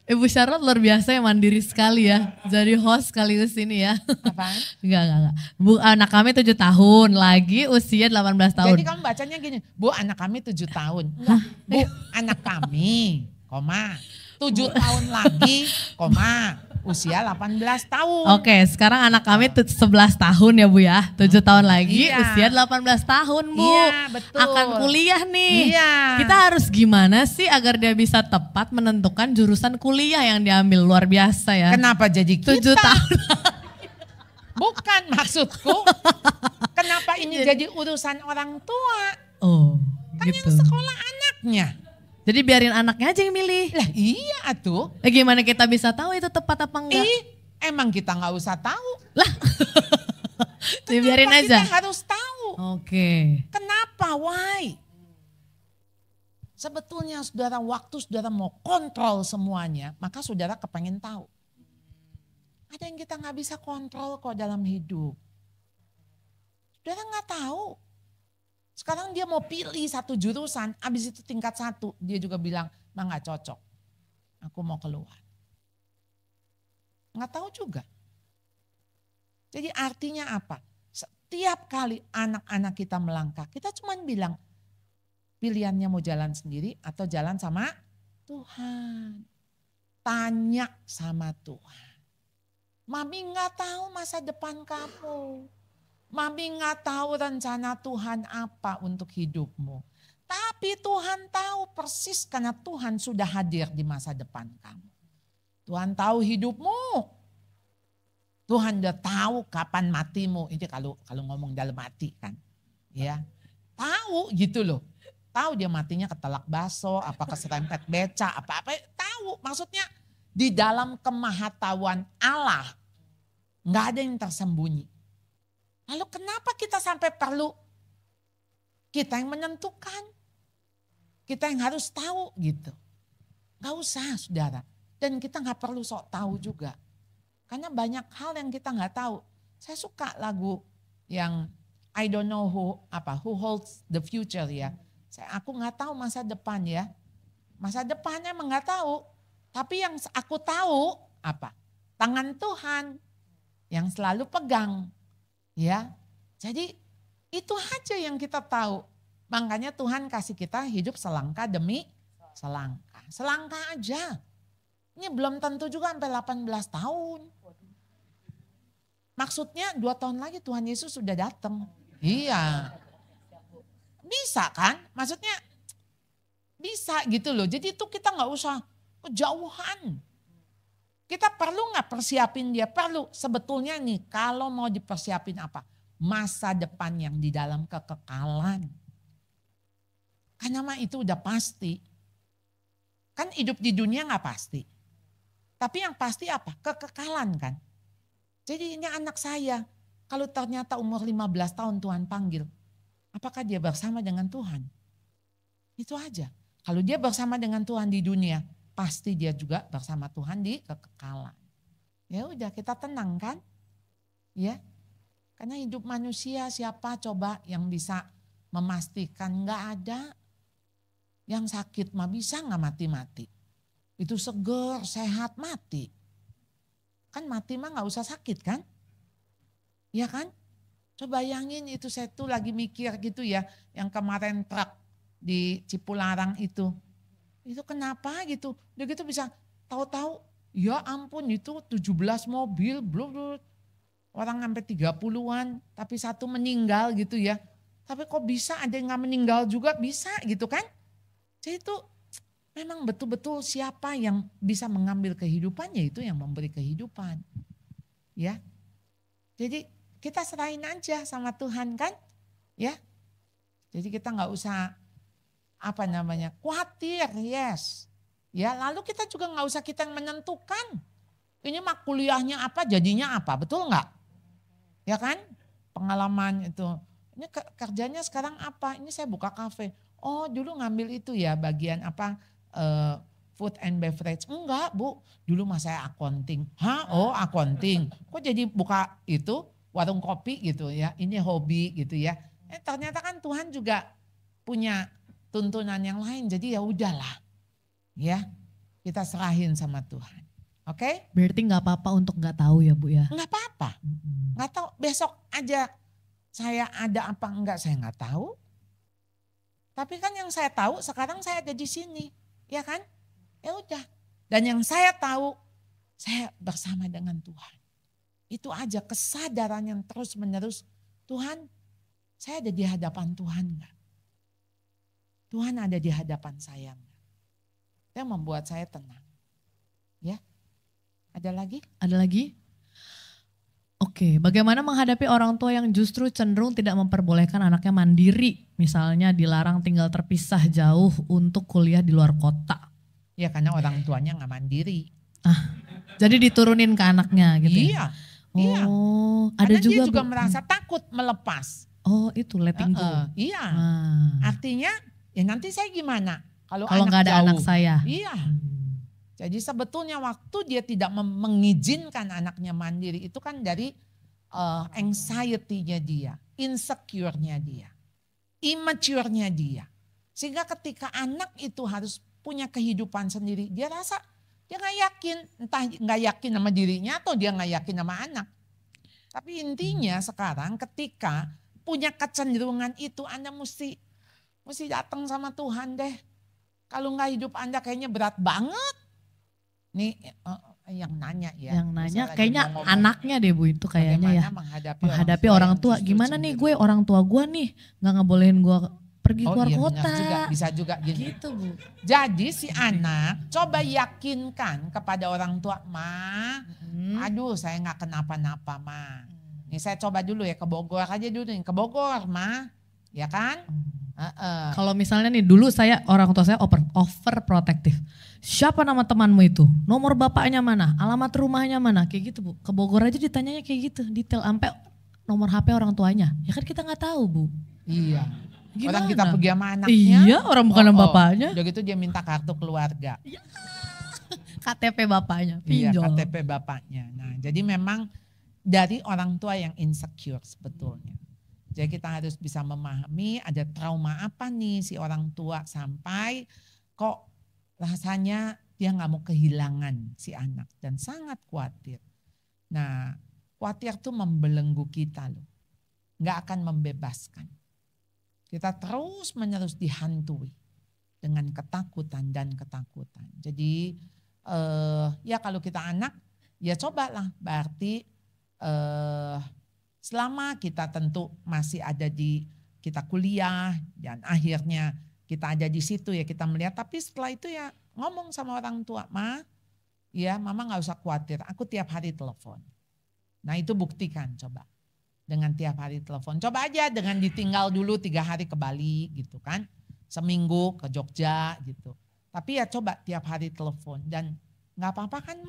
Ibu Charlotte luar biasa ya, mandiri sekali ya. Jadi host sekaligus ini ya. Apaan? Enggak. Bu, anak kami 7 tahun lagi usia 18 tahun. Jadi kamu bacanya gini, Bu anak kami 7 tahun. Enggak, Bu anak kami, koma, 7 tahun lagi, koma, usia 18 tahun. Oke, sekarang anak kami 11 tahun ya Bu ya. 7 tahun lagi Iya. usia 18 tahun Bu. Iya, betul. Akan kuliah nih. Iya. Kita harus gimana sih agar dia bisa tepat menentukan jurusan kuliah yang diambil? Luar biasa ya. Kenapa jadi 7 kita? tahun. Bukan maksudku. Kenapa ini jadi urusan orang tua? Oh, Kan gitu. yang sekolah anaknya. Jadi biarin anaknya aja yang milih. Lah iya tuh. Gimana kita bisa tahu itu tepat apa enggak? Emang kita nggak usah tahu. Lah. Biarin Kenapa aja. Kita harus tahu. Oke. Kenapa? Why? Sebetulnya saudara, waktu saudara mau kontrol semuanya, maka saudara kepengen tahu. Ada yang kita nggak bisa kontrol kok dalam hidup. Saudara nggak tahu. Sekarang dia mau pilih satu jurusan, habis itu tingkat 1, dia juga bilang, "Mah nggak cocok, aku mau keluar." Nggak tahu juga. Jadi artinya apa? Setiap kali anak-anak kita melangkah, kita cuma bilang, pilihannya mau jalan sendiri atau jalan sama Tuhan. Tanya sama Tuhan. Mami nggak tahu masa depan kamu. Mami nggak tahu rencana Tuhan apa untuk hidupmu. Tapi Tuhan tahu persis karena Tuhan sudah hadir di masa depan kamu. Tuhan tahu hidupmu. Tuhan udah tahu kapan matimu. Ini kalau ngomong dalam hati kan. Ya. Tahu gitu loh. Tahu dia matinya ketelak baso, apa keserempet beca, apa-apa. Tahu maksudnya di dalam kemahatauan Allah. Nggak ada yang tersembunyi. Lalu kenapa kita sampai perlu kita yang menentukan? Kita yang harus tahu gitu. Gak usah saudara. Dan kita gak perlu sok tahu juga. Karena banyak hal yang kita gak tahu. Saya suka lagu yang I don't know who holds the future ya. Aku gak tahu masa depan ya. Masa depannya emang gak tahu. Tapi yang aku tahu apa? Tangan Tuhan yang selalu pegang. Ya, jadi itu aja yang kita tahu. Makanya Tuhan kasih kita hidup selangkah demi selangkah. Selangkah aja. Ini belum tentu juga sampai 18 tahun. Maksudnya 2 tahun lagi Tuhan Yesus sudah datang. Iya. Bisa kan? Maksudnya bisa gitu loh. Jadi itu kita gak usah kejauhan. Kita perlu gak persiapin dia? Perlu. Sebetulnya nih kalau mau dipersiapin apa? Masa depan yang di dalam kekekalan. Karena mah itu udah pasti. Kan hidup di dunia gak pasti. Tapi yang pasti apa? Kekekalan kan. Jadi ini anak saya. Kalau ternyata umur 15 tahun Tuhan panggil. Apakah dia bersama dengan Tuhan? Itu aja. Kalau dia bersama dengan Tuhan di dunia. Pasti dia juga bersama Tuhan di kekekalan. Ya udah kita tenang kan? Ya. Karena hidup manusia siapa coba yang bisa memastikan? Nggak ada. Yang sakit mah bisa nggak mati-mati? Itu seger, sehat, mati. Kan mati mah nggak usah sakit kan? Ya kan? Coba bayangin itu saya tuh lagi mikir gitu ya. Yang kemarin truk di Cipularang itu. Itu kenapa gitu? Udah gitu bisa tahu-tahu ya ampun itu 17 mobil belum orang sampai 30-an tapi 1 meninggal gitu ya. Tapi kok bisa ada yang gak meninggal juga bisa gitu kan? Jadi itu memang betul-betul siapa yang bisa mengambil kehidupannya itu yang memberi kehidupan. Ya. Jadi kita serahin aja sama Tuhan kan? Ya. Jadi kita gak usah khawatir, yes. Ya, lalu kita juga nggak usah kita yang menentukan. Ini mah kuliahnya apa, jadinya apa, betul nggak? Ya kan? Pengalaman itu. Ini kerjanya sekarang apa? Ini saya buka kafe. Oh, dulu ngambil itu ya bagian apa food and beverage. Enggak Bu, dulu mah saya accounting. Hah? Oh accounting. Kok jadi buka itu warung kopi gitu ya, ini hobi gitu ya. Ternyata kan Tuhan juga punya tuntunan yang lain. Jadi ya udahlah ya, kita serahin sama Tuhan. Oke? Berarti nggak apa-apa untuk nggak tahu ya Bu ya? Nggak apa-apa. Nggak tahu, besok aja saya ada apa enggak saya nggak tahu. Tapi kan yang saya tahu sekarang saya ada di sini, ya kan? Ya udah. Dan yang saya tahu saya bersama dengan Tuhan. Itu aja kesadaran yang terus menerus. Tuhan, saya ada di hadapan Tuhan enggak? Tuhan ada di hadapan saya enggak? Itu yang membuat saya tenang. Ya. Ada lagi? Ada lagi? Oke, bagaimana menghadapi orang tua yang justru cenderung tidak memperbolehkan anaknya mandiri? Misalnya dilarang tinggal terpisah jauh untuk kuliah di luar kota. Ya karena orang tuanya nggak mandiri. Jadi diturunin ke anaknya gitu ya? Iya. Iya. Oh, ada Karena juga dia juga Bu. merasa takut melepas. Oh itu letting go. Iya. Ah. Artinya ya nanti saya gimana? Kalau nggak ada jauh. anak saya. Iya. Jadi sebetulnya waktu dia tidak mengizinkan anaknya mandiri itu kan dari anxiety-nya dia, insecure-nya dia, immature-nya dia. Sehingga ketika anak itu harus punya kehidupan sendiri, dia rasa dia nggak yakin, entah nggak yakin sama dirinya atau dia nggak yakin sama anak. Tapi intinya sekarang ketika punya kecenderungan itu Anda mesti datang sama Tuhan deh. Kalau nggak hidup Anda kayaknya berat banget. Nih yang nanya ya. Yang nanya kayaknya anaknya deh Bu itu kayaknya ya. Menghadapi orang tua gimana nih gue orang tua gue nih nggak ngebolehin gue pergi keluar kota. Juga, bisa juga gini. Gitu Bu. Jadi si anak coba yakinkan kepada orang tua, aduh saya nggak kenapa-napa Ma. Nih saya coba dulu ya ke Bogor aja dulu nih, ke Bogor Ma. Ya kan? Kalau misalnya nih dulu orang tua saya overprotective. Siapa nama temanmu itu? Nomor bapaknya mana? Alamat rumahnya mana? Kayak gitu Bu. Ke Bogor aja ditanyanya kayak gitu. Detail sampai nomor HP orang tuanya. Ya kan kita nggak tahu Bu. Iya. Gimana? Orang kita pergi sama anaknya. Iya orang bukan sama bapaknya. Udah gitu dia minta kartu keluarga. KTP bapaknya. Iya Pinjol. KTP bapaknya. Nah jadi memang dari orang tua yang insecure sebetulnya. Jadi kita harus bisa memahami ada trauma apa nih si orang tua sampai kok rasanya dia nggak mau kehilangan si anak dan sangat khawatir. Nah khawatir tuh membelenggu kita loh, nggak akan membebaskan. Kita terus menerus dihantui dengan ketakutan dan ketakutan. Jadi ya kalau kita anak ya cobalah berarti selama kita tentu masih ada kita kuliah dan akhirnya kita ada di situ ya kita melihat. Tapi setelah itu ya ngomong sama orang tua, ya Mama nggak usah khawatir, aku tiap hari telepon. Nah itu buktikan coba dengan tiap hari telepon. Coba aja dengan ditinggal dulu 3 hari ke Bali gitu kan, seminggu ke Jogja gitu. Tapi ya coba tiap hari telepon dan nggak apa-apa kan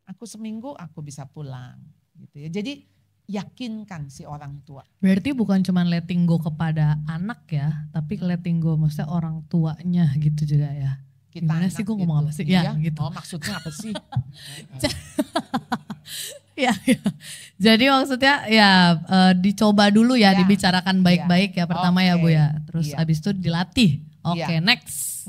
aku seminggu aku bisa pulang gitu ya. Jadi yakinkan si orang tua. Berarti bukan cuma letting go kepada anak ya, tapi letting go maksudnya orang tuanya gitu juga ya. Kita gimana sih gue ngomong apa sih? Ya gitu. Oh maksudnya apa sih? ya. Jadi maksudnya ya dicoba dulu ya, dibicarakan baik-baik ya pertama ya Bu ya. Terus abis itu dilatih. Oke, next.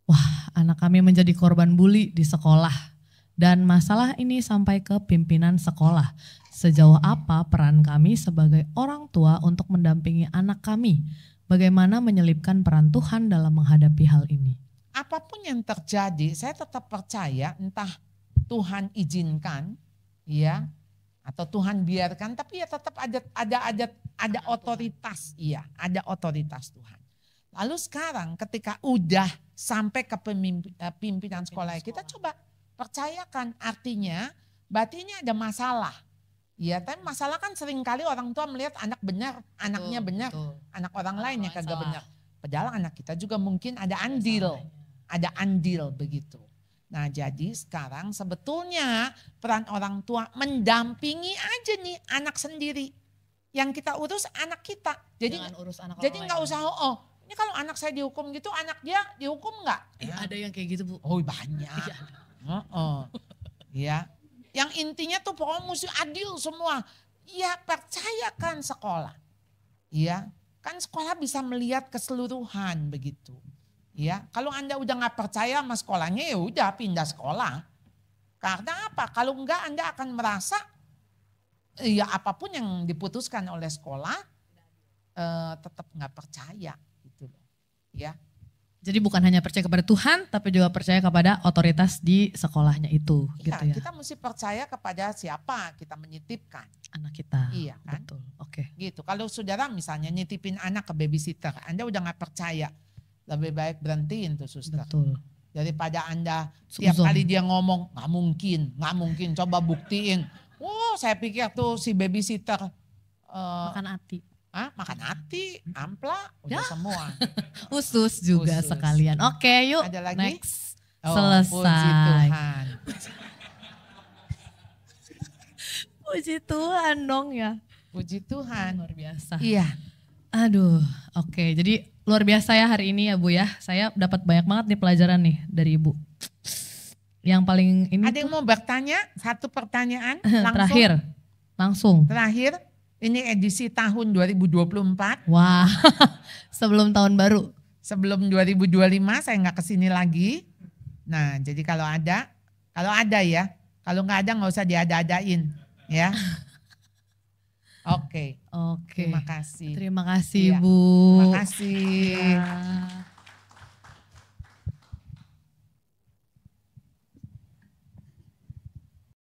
Wah, anak kami menjadi korban bully di sekolah. Dan masalah ini sampai ke pimpinan sekolah. Sejauh apa peran kami sebagai orang tua untuk mendampingi anak kami? Bagaimana menyelipkan peran Tuhan dalam menghadapi hal ini? Apapun yang terjadi, saya tetap percaya entah Tuhan izinkan, ya, atau Tuhan biarkan, tapi ya tetap ada otoritas, iya, ada otoritas Tuhan. Lalu sekarang ketika udah sampai ke pimpinan sekolah, kita coba percayakan, artinya berarti ini ada masalah. Ya, tapi masalah kan seringkali orang tua melihat anak benar, anaknya benar, anak orang lain yang kagak benar. Padahal anak kita juga mungkin ada andil begitu. Nah jadi sekarang sebetulnya peran orang tua mendampingi aja nih anak sendiri. Yang kita urus anak kita. Jadi nggak usah ini kalau anak saya dihukum gitu, anak dia dihukum nggak? Iya, ada yang kayak gitu Bu. Oh banyak. Iya. Ya, yang intinya tuh pokoknya mesti adil semua. Ya percayakan sekolah. Ya, kan sekolah bisa melihat keseluruhan begitu. Ya, kalau Anda udah nggak percaya sama sekolahnya ya udah pindah sekolah. Karena apa? Kalau enggak Anda akan merasa ya apapun yang diputuskan oleh sekolah tetap nggak percaya gitu loh. Ya. Jadi bukan hanya percaya kepada Tuhan, tapi juga percaya kepada otoritas di sekolahnya itu, Iya, gitu ya. kita mesti percaya kepada siapa kita menitipkan Anak kita. Iya kan? Betul. Oke. gitu. Kalau saudara misalnya nitipin anak ke babysitter, Anda udah nggak percaya, lebih baik berhentiin tuh suster. Betul. Daripada Anda tiap Suzon. kali dia ngomong nggak mungkin, coba buktiin. Oh, saya pikir tuh si babysitter Makan hati. makan hati, ampla, udah semua. Usus juga Usus. sekalian. Oke, yuk. Ada lagi? Next. Oh, Selesai. puji Tuhan. Puji Tuhan dong ya. Puji Tuhan. Luar biasa. Iya. Aduh, oke. Jadi luar biasa ya hari ini ya Bu ya. Saya dapat banyak banget nih pelajaran nih dari Ibu. Yang paling ini Ada yang mau bertanya? Satu pertanyaan terakhir. Langsung. Terakhir, ini edisi tahun 2024. Wah, sebelum tahun baru. Sebelum 2025 saya nggak kesini lagi. Nah, jadi kalau ada ya. Kalau nggak ada nggak usah diada-adain, ya. Oke. Oke. Terima kasih. Terima kasih Iya. Bu. Terima kasih. Ya.